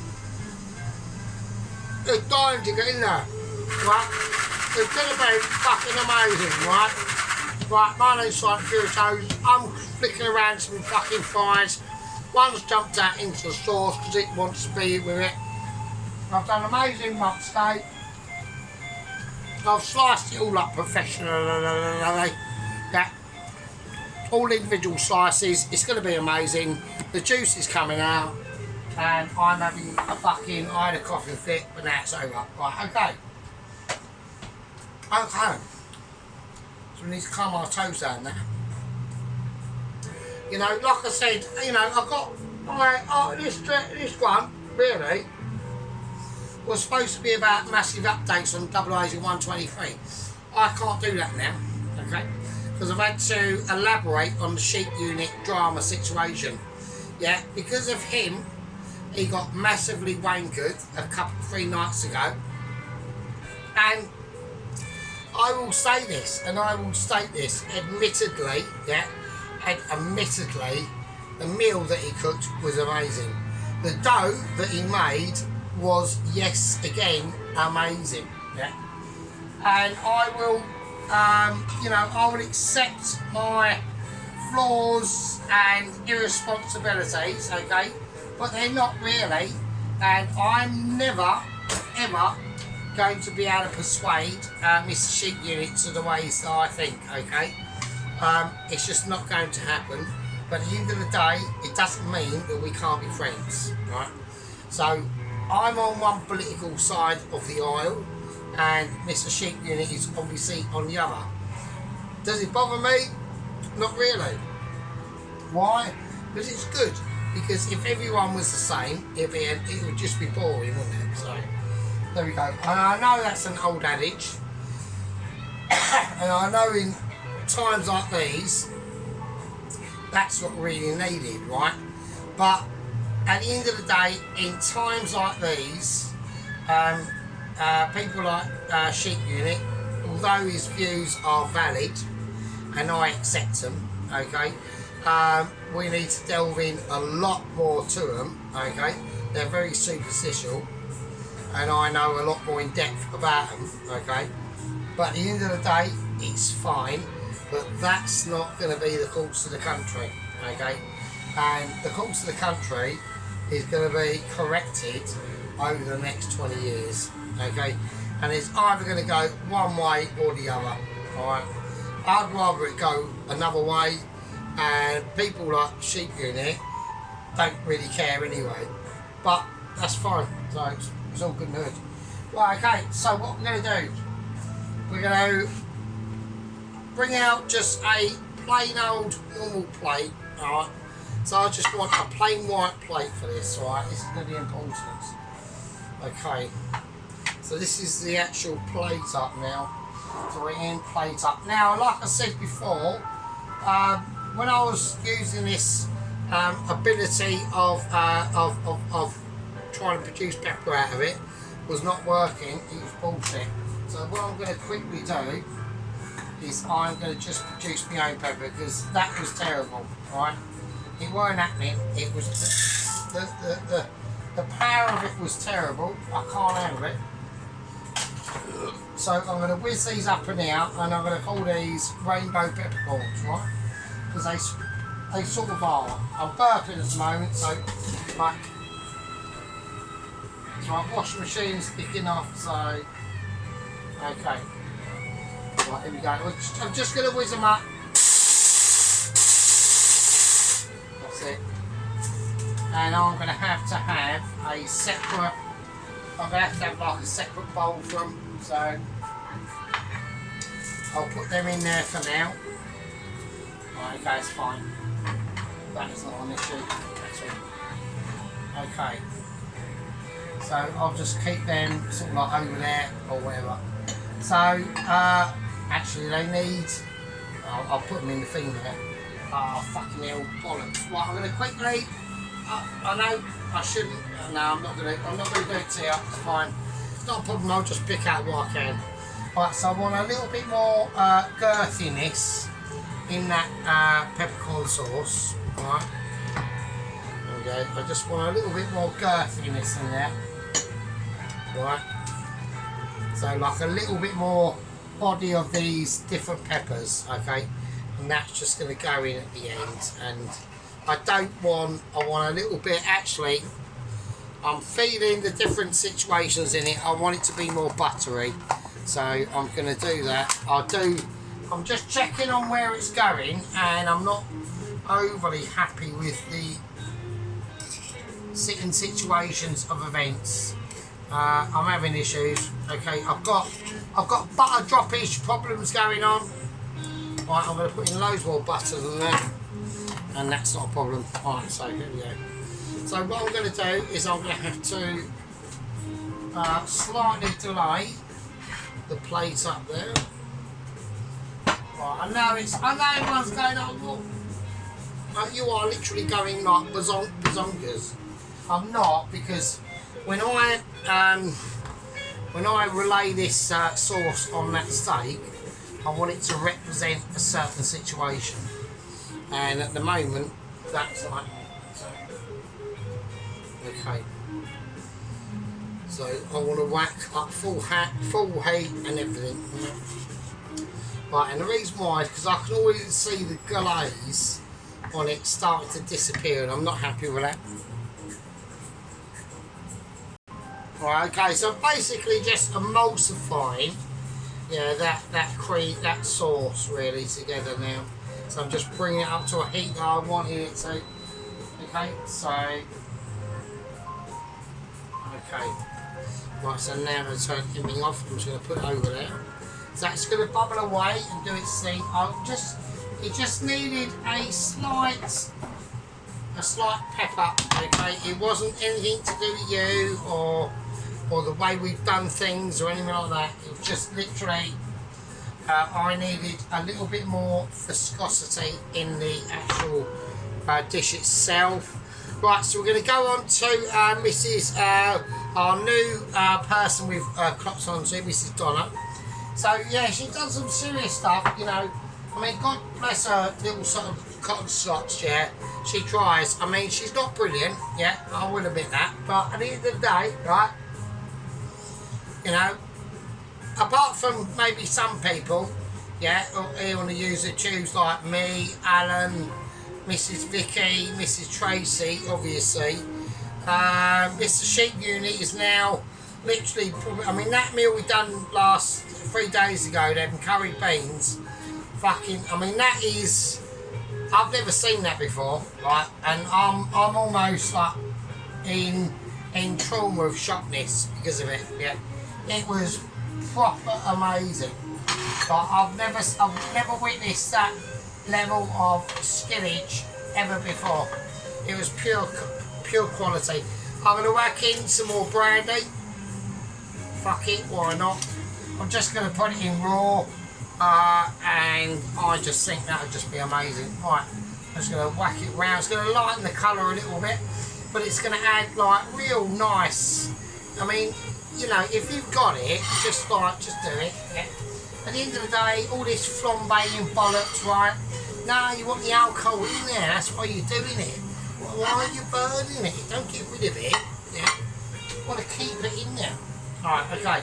A: It's dying to get in there, right? It's going to be fucking amazing, right? Right, my name's Simon Furitos. I'm flicking around some fucking fries. One's jumped out into the sauce because it wants to be with it. I've done amazing rump steak. I've sliced it all up professionally. Yeah. All individual slices. It's going to be amazing. The juice is coming out. And I'm having a fucking, I had a coughing fit, but now it's over. Right, okay. Okay, so we need to calm our toes down now. You know, like I said, you know, I've got this one, really, was supposed to be about massive updates on Double Agent 123. I can't do that now, okay, because I've had to elaborate on the sheep unit drama situation. Yeah, because of him, he got massively wankered 3 nights ago, and I will say this, and I will state this, admittedly, yeah, and admittedly, the meal that he cooked was amazing. The dough that he made was, yes, again, amazing, yeah. And I will, you know, I will accept my flaws and irresponsibilities, okay, but they're not really, and I'm never, ever going to be able to persuade Mr. Sheep Unit to the ways that I think, okay? It's just not going to happen. But at the end of the day, it doesn't mean that we can't be friends, right? So I'm on one political side of the aisle, and Mr. Sheep Unit is obviously on the other. Does it bother me? Not really. Why? Because it's good. Because if everyone was the same, it would just be boring, wouldn't it? So there we go. And I know that's an old adage, and I know in times like these, that's not really needed, right? But at the end of the day, in times like these, people like Sheep Unit, although his views are valid, and I accept them, okay, we need to delve in a lot more to them, okay? They're very superficial, and I know a lot more in depth about them, okay? But at the end of the day, it's fine, but that's not going to be the course of the country, okay? And the course of the country is going to be corrected over the next 20 years, okay? And it's either going to go one way or the other, alright? I'd rather it go another way, and people like sheep unit don't really care anyway. But that's fine, so it's all good and good. Right, okay, so what we're going to do, we're going to bring out just a plain old normal plate, alright? So I just want a plain white plate for this, alright? This is going to be important. Okay, so this is the actual plate up now. So we're in plate up. Now, like I said before, when I was using this ability of trying to produce pepper out of it, was not working, it was bullshit. So what I'm going to quickly do is I'm going to just produce my own pepper, because that was terrible, right? It weren't happening, it was the power of it was terrible. I can't handle it. So I'm going to whiz these up and out, and I'm going to call these rainbow peppercorns, right? Because they sort of are. I'm burping at the moment, so right. So my washing machine's picking off, so okay. Right, here we go. I'm just going to whiz them up. That's it. And I'm going to have a separate. I'm going to have like a separate bowl for them, so I'll put them in there for now. Right, okay, it's fine. That is not an issue at all. Okay, so I'll just keep them sort of like over there or whatever. So actually they need, I'll put them in the thing there. Oh fucking hell, bollocks. Right, I'm going to quickly, I know I shouldn't, no I'm not going to do it to you, it's fine. It's not a problem, I'll just pick out what I can. Right, so I want a little bit more girthiness in that peppercorn sauce. Right, there we go. I just want a little bit more girthiness in there. Right, so like a little bit more body of these different peppers, okay, and that's just going to go in at the end. And I want a little bit, actually, I'm feeling the different situations in it. I want it to be more buttery, so I'm going to do that. I'm just checking on where it's going, and I'm not overly happy with the sitting situations of events. I'm having issues. Okay, I've got butter droppage problems going on. Right, I'm going to put in loads more butter than that, and that's not a problem. Alright, so here we go. So what I'm going to do is I'm going to have to slightly delay the plate up there. Right, I know everyone's going, oh, well, you are literally going like bazongas. I'm not, because when I relay this sauce on that steak, I want it to represent a certain situation, and at the moment that's like so. Okay, so I want to whack up full heat and everything. Right, and the reason why is because I can already see the glaze on it starting to disappear, and I'm not happy with that. Right, okay, so basically just emulsifying, yeah, that cream, that sauce really together now. So I'm just bringing it up to a heat that I wanted it to. Okay, so okay, right. So now I'm going to turn everything off. I'm just going to put it over there. So it's going to bubble away and do its thing. It just needed a slight pepper. Okay, it wasn't anything to do with you or the way we've done things or anything like that. It was just literally I needed a little bit more viscosity in the actual dish itself. Right, so we're going to go on to Mrs. Our new person we've clocked on to, Mrs. Donna. So yeah, she done some serious stuff, you know. I mean, God bless her little sort of cotton slots, yeah, she tries. I mean, she's not brilliant, yeah, I will admit that. But at the end of the day, right, you know, apart from maybe some people, yeah, who want to use the tubes like me, Alan, Mrs. Vicky, Mrs. Tracy, obviously. Mr. Sheep Unit is now literally, I mean, that meal we done last 3 days ago, them curry beans, fucking, I mean, that is, I've never seen that before, right? And I'm almost like in trauma of shockness because of it, yeah. It was proper amazing. But I've never witnessed that level of skillage ever before. It was pure quality. I'm gonna whack in some more brandy. Fuck it, why not? I'm just gonna put it in raw, and I just think that would just be amazing. Right, I'm just gonna whack it round. It's gonna lighten the colour a little bit, but it's gonna add like real nice. I mean, you know, if you've got it, just do it. Yeah. At the end of the day, all this flambeing bollocks, right? No, you want the alcohol in there, that's why you're doing it. Why are you burning it? Don't get rid of it. Yeah. You want to keep it in there. Alright, okay.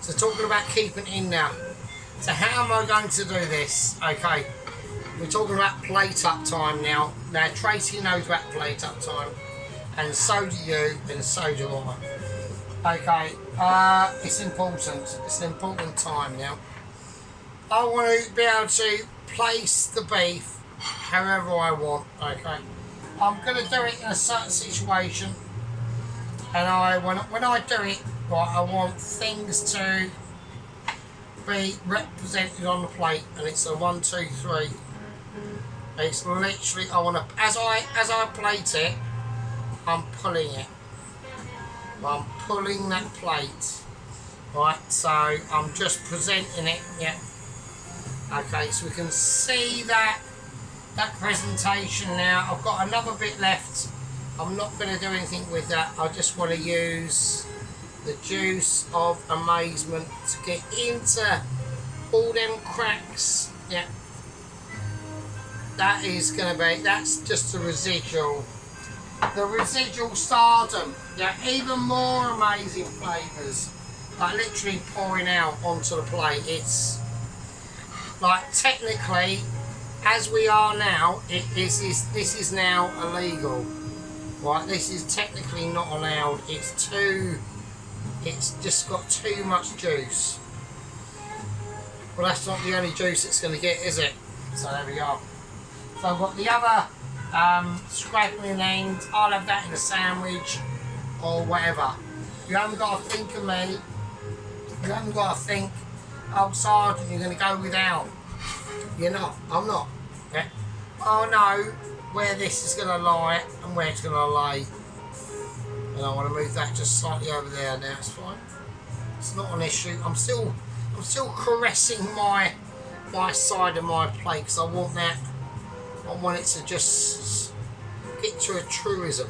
A: So talking about keeping it in now. So how am I going to do this? Okay. We're talking about plate up time now. Now Tracy knows about plate up time. And so do you, and so do I. Okay, it's important. It's an important time now. I want to be able to place the beef however I want. Okay, I'm going to do it in a certain situation, and when I do it, right, I want things to be represented on the plate, and it's a 1, 2, 3. It's literally I want to as I plate it, I'm pulling it. I'm pulling that plate, right, so I'm just presenting it, yeah. Okay, so we can see that presentation now. I've got another bit left. I'm not going to do anything with that. I just want to use the juice of amazement to get into all them cracks, yeah. That's just the residual stardom, yeah, even more amazing flavours, like literally pouring out onto the plate. It's like technically, as we are now, this is now illegal, right? This is technically not allowed. It's just got too much juice. Well, that's not the only juice it's going to get, is it? So there we are. So I've got the other scrapping end. I'll have that in a sandwich or whatever. You haven't got to think of me. You haven't got to think, oh Sergeant, you're going to go without. You're not. I'm not. Yeah? I know where this is going to lie and where it's going to lay. And I want to move that just slightly over there now. It's fine. It's not an issue. I'm still caressing my side of my plate because I want that. I want it to just get to a truism.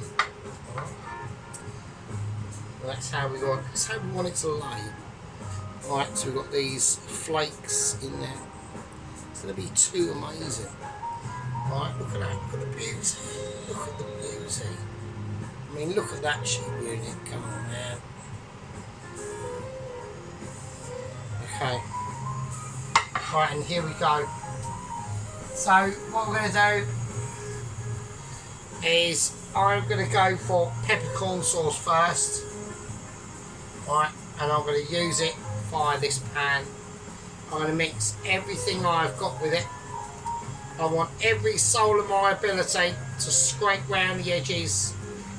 A: Well, that's how we want it to lay. Right, so we've got these flakes in there. It's going to be too amazing. Right, look at that. Look at the beauty. Look at the beauty. I mean, look at that sheep unit. Come on, man. Okay. Right, and here we go. So what we're going to do is I'm going to go for peppercorn sauce first, right, and I'm going to use it via this pan. I'm going to mix everything I've got with it. I want every soul of my ability to scrape round the edges,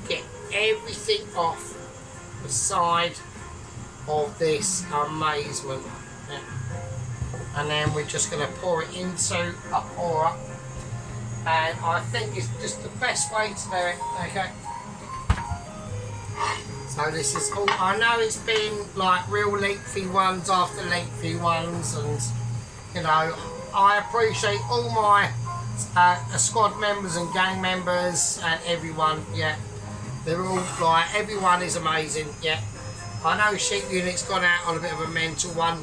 A: get everything off the side of this amazement. Yeah. And then we're just going to pour it into a pourer, and I think it's just the best way to do it. Okay, so this is all. I know it's been like real lengthy ones after lengthy ones, and you know, I appreciate all my squad members and gang members and everyone. Yeah, they're all like, everyone is amazing. Yeah, I know Sheep Unit's gone out on a bit of a mental one.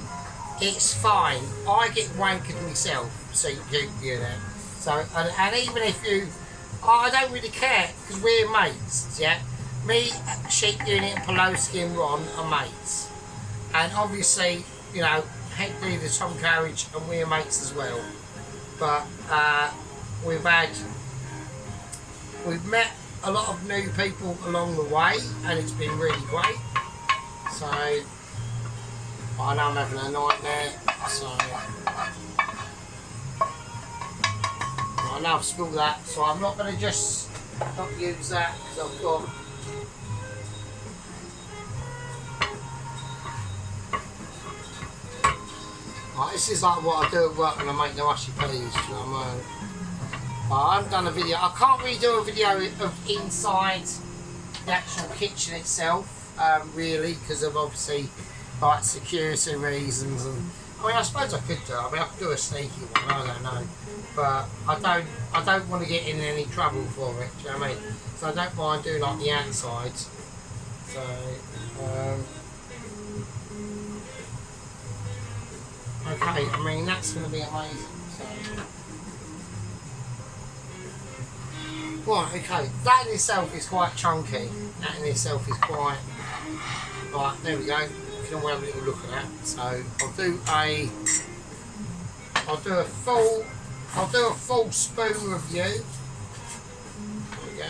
A: It's fine. I get wankered myself, so you know. So, and even if you, I don't really care because we're mates, yeah. Me, Sheep Unit, Poloski and Ron are mates. And obviously, you know, head leader Tom Carriage and we're mates as well. But we've met a lot of new people along the way and it's been really great. So, I know I'm having a nightmare, so I know I've spilled that, so I'm not going to just not use that because I've got this is like what I do at work when I make the mushy peas, do you know what I mean? I haven't done a video, I can't really do a video of inside the actual kitchen itself, really, because of obviously like security reasons and I mean I suppose I could do it. I mean I could do a sneaky one, I don't know. But I don't want to get in any trouble for it, do you know what I mean? So I don't mind doing like the outside. So okay, I mean that's gonna be amazing. So right, okay, that in itself is quite chunky. That in itself is quite right, there we go. You can have a little look at that. So I'll do a full spoon review. There we go.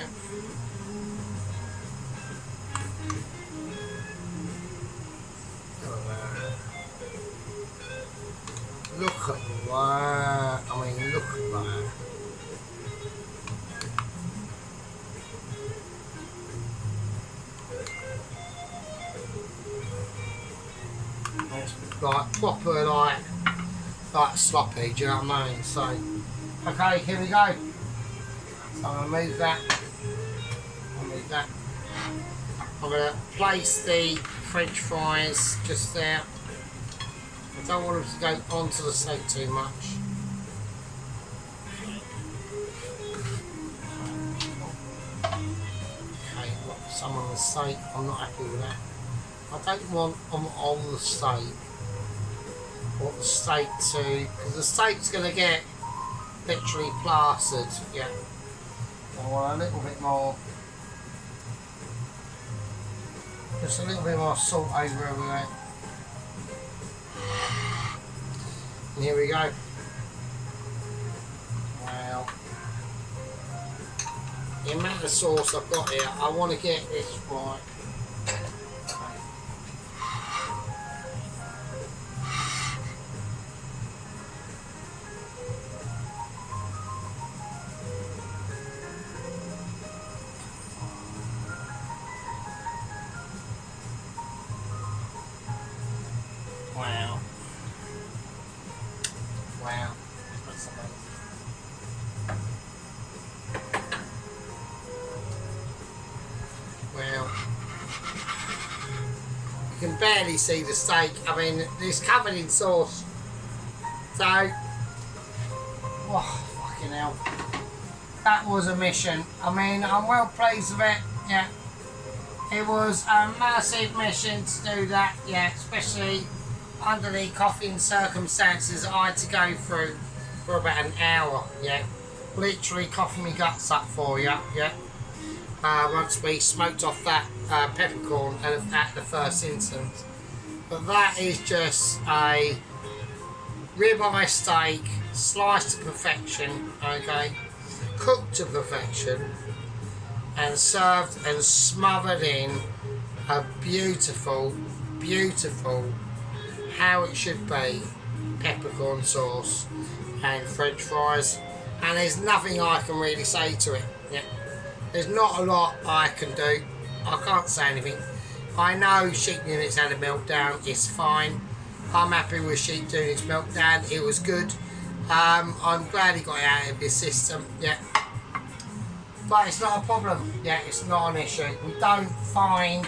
A: Look at that. I mean, look at that. It's like proper like sloppy, do you know what I mean? So, okay, here we go. So I'm going to move that. I'll move that. I'm going to place the French fries just there. I don't want them to go onto the steak too much. Okay, got some on the steak. I'm not happy with that. I don't want them on the steak. I want the steak to, because the steak's going to get literally plastered. Yeah. I want a little bit more. Just a little bit more salt over everywhere. And here we go. Wow. The amount of sauce I've got here, I want to get this right. Wow. Wow. That's amazing. Well, you can barely see the steak. I mean, it's covered in sauce. So, oh, fucking hell. That was a mission. I mean, I'm well pleased with it. Yeah. It was a massive mission to do that. Yeah, especially under the coughing circumstances I had to go through for about an hour, yeah. Literally coughing my guts up for you, yeah. Once we smoked off that peppercorn at the first instance. But that is just a ribeye steak, sliced to perfection, okay, cooked to perfection, and served and smothered in a beautiful, beautiful, how it should be, peppercorn sauce and French fries, and there's nothing I can really say to it. Yeah. There's not a lot I can do. I can't say anything. I know Sheep Unit's had a meltdown, it's fine. I'm happy with Sheep Unit's meltdown, it was good. I'm glad he got it out of his system, yeah. But it's not a problem, yeah, it's not an issue. We don't find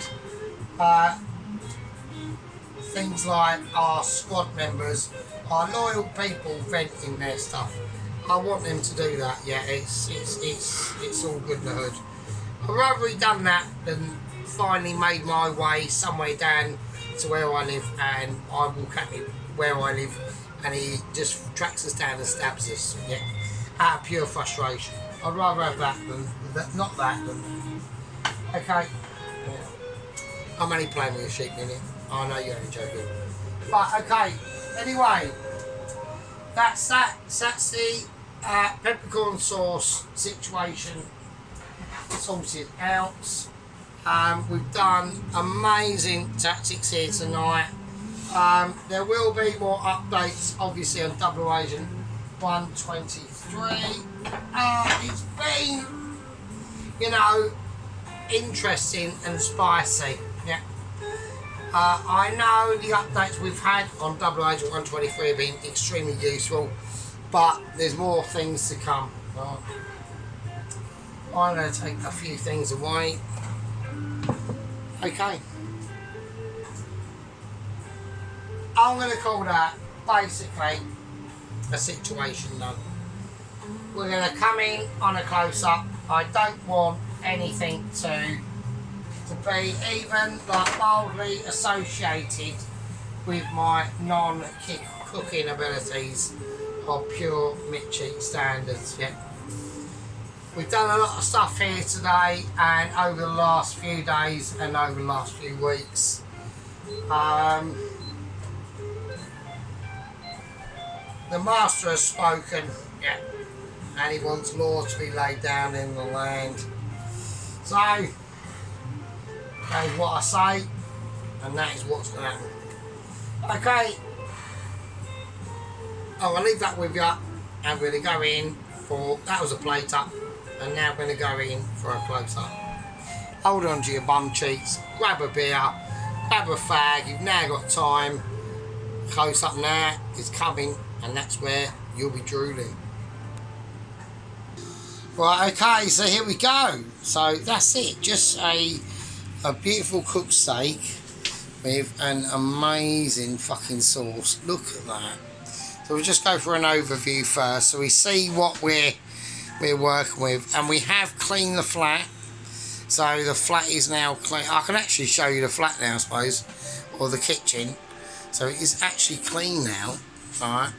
A: things like our squad members, our loyal people venting their stuff. I want them to do that. Yeah, it's all good in the hood. I'd rather he done that than finally made my way somewhere down to where I live, and I walk at him where I live, and he just tracks us down and stabs us. Yeah, out of pure frustration. I'd rather have that than not that than okay. Yeah. I'm only playing with your sheep minute. I know you're only joking. But okay. Anyway, that's that. That's the peppercorn sauce situation sorted out. We've done amazing tactics here tonight. There will be more updates, obviously, on Double Agent 123. It's been, you know, interesting and spicy. Yeah. I know the updates we've had on Double Agent 123 have been extremely useful, but there's more things to come. Right. I'm going to take a few things away. Okay. I'm going to call that basically a situation done. We're going to come in on a close-up. I don't want anything to be even like mildly associated with my non-cooking abilities or pure Mitchie standards. Yeah. We've done a lot of stuff here today and over the last few days and over the last few weeks. The master has spoken, yeah, and he wants law to be laid down in the land. So, that is what I say, and that is what's going to happen. Okay, I'm going to leave that with you, and we're going to go in for, that was a plate up, and now we're going to go in for a close up. Hold on to your bum cheeks, grab a beer, grab a fag, you've now got time. Close up now is coming, and that's where you'll be drooling. Right, okay, so here we go. So that's it, just a beautiful cooked steak with an amazing fucking sauce. Look at that. So we'll just go for an overview first, so we see what we're working with, and we have cleaned the flat. So the flat is now clean. I can actually show you the flat now, I suppose, or the kitchen. So it is actually clean now. Alright.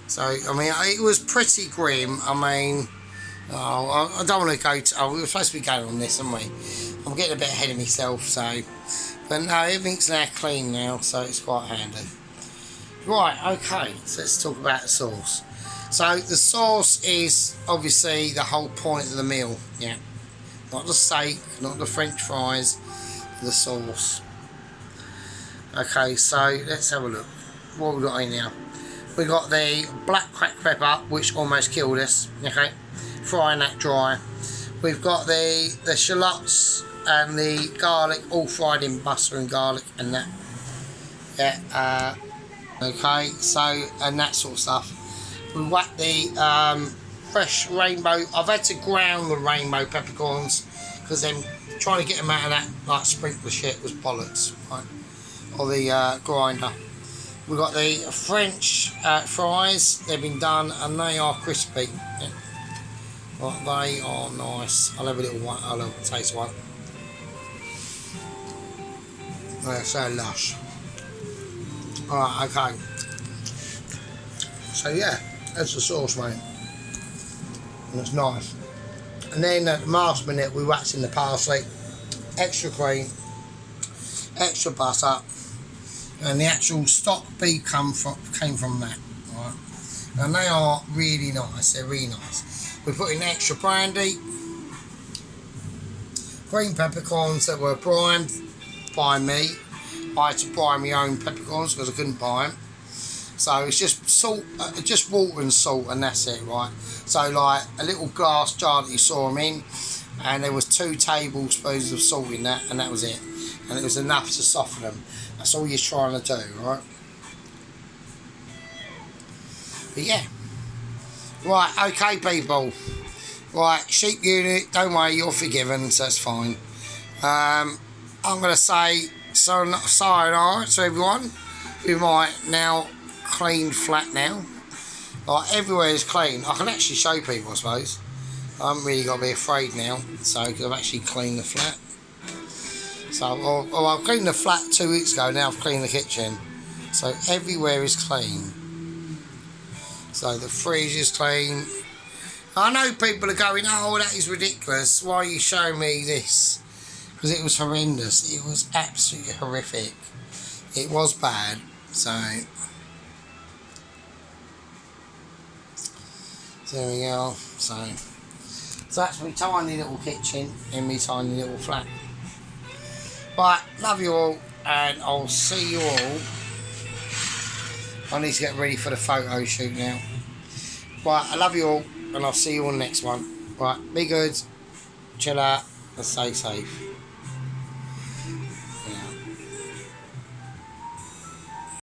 A: So, I mean, it was pretty grim. I mean, I don't want to go to... we were supposed to be going on this, aren't we? I'm getting a bit ahead of myself, so... But no, everything's now clean now, so it's quite handy. Right, okay, so let's talk about the sauce. So, the sauce is obviously the whole point of the meal, yeah. Not the steak, not the French fries, the sauce. Okay, so let's have a look. What have we got in now? We got the black cracked pepper, which almost killed us. Okay, frying that dry. We've got the shallots and the garlic, all fried in butter and garlic and that. Yeah. Okay, so and that sort of stuff. We whacked the fresh rainbow. I've had to ground the rainbow peppercorns because then trying to get them out of that like sprinkler shit was bollocks. Right. Or the grinder. We've got the French fries. They've been done and they are crispy. Yeah. Right, they are nice. I'll have a little one. I'll have a taste one. They're so lush. Alright, okay. So yeah, that's the sauce, mate. And it's nice. And then at the last minute, we whacked in the parsley, extra cream, extra butter. And the actual stock beef came from that, right? And they are really nice. They're really nice. We put in extra brandy, green peppercorns that were primed by me. I had to prime my own peppercorns because I couldn't buy them. So it's just salt, just water and salt, and that's it, right? So like a little glass jar that you saw them in, and there was 2 tablespoons of salt in that, and that was it. And it was enough to soften them. That's all you're trying to do, right? But yeah. Right, okay, people. Right, sheep unit, don't worry, you're forgiven, so that's fine. I'm going to say sayonara to everyone. We might now clean flat now. Like, everywhere is clean. I can actually show people, I suppose. I haven't really got to be afraid now, so because I've actually cleaned the flat. So, I've cleaned the flat 2 weeks ago, now I've cleaned the kitchen. So everywhere is clean. So the fridge is clean, I know people are going, oh, that is ridiculous. Why are you showing me this? Because it was horrendous. It was absolutely horrific. It was bad. So there we go. So that's my tiny little kitchen in my tiny little flat. Right, love you all, and I'll see you all. I need to get ready for the photo shoot now. Right, I love you all, and I'll see you on the next one. Right, be good, chill out, and stay safe.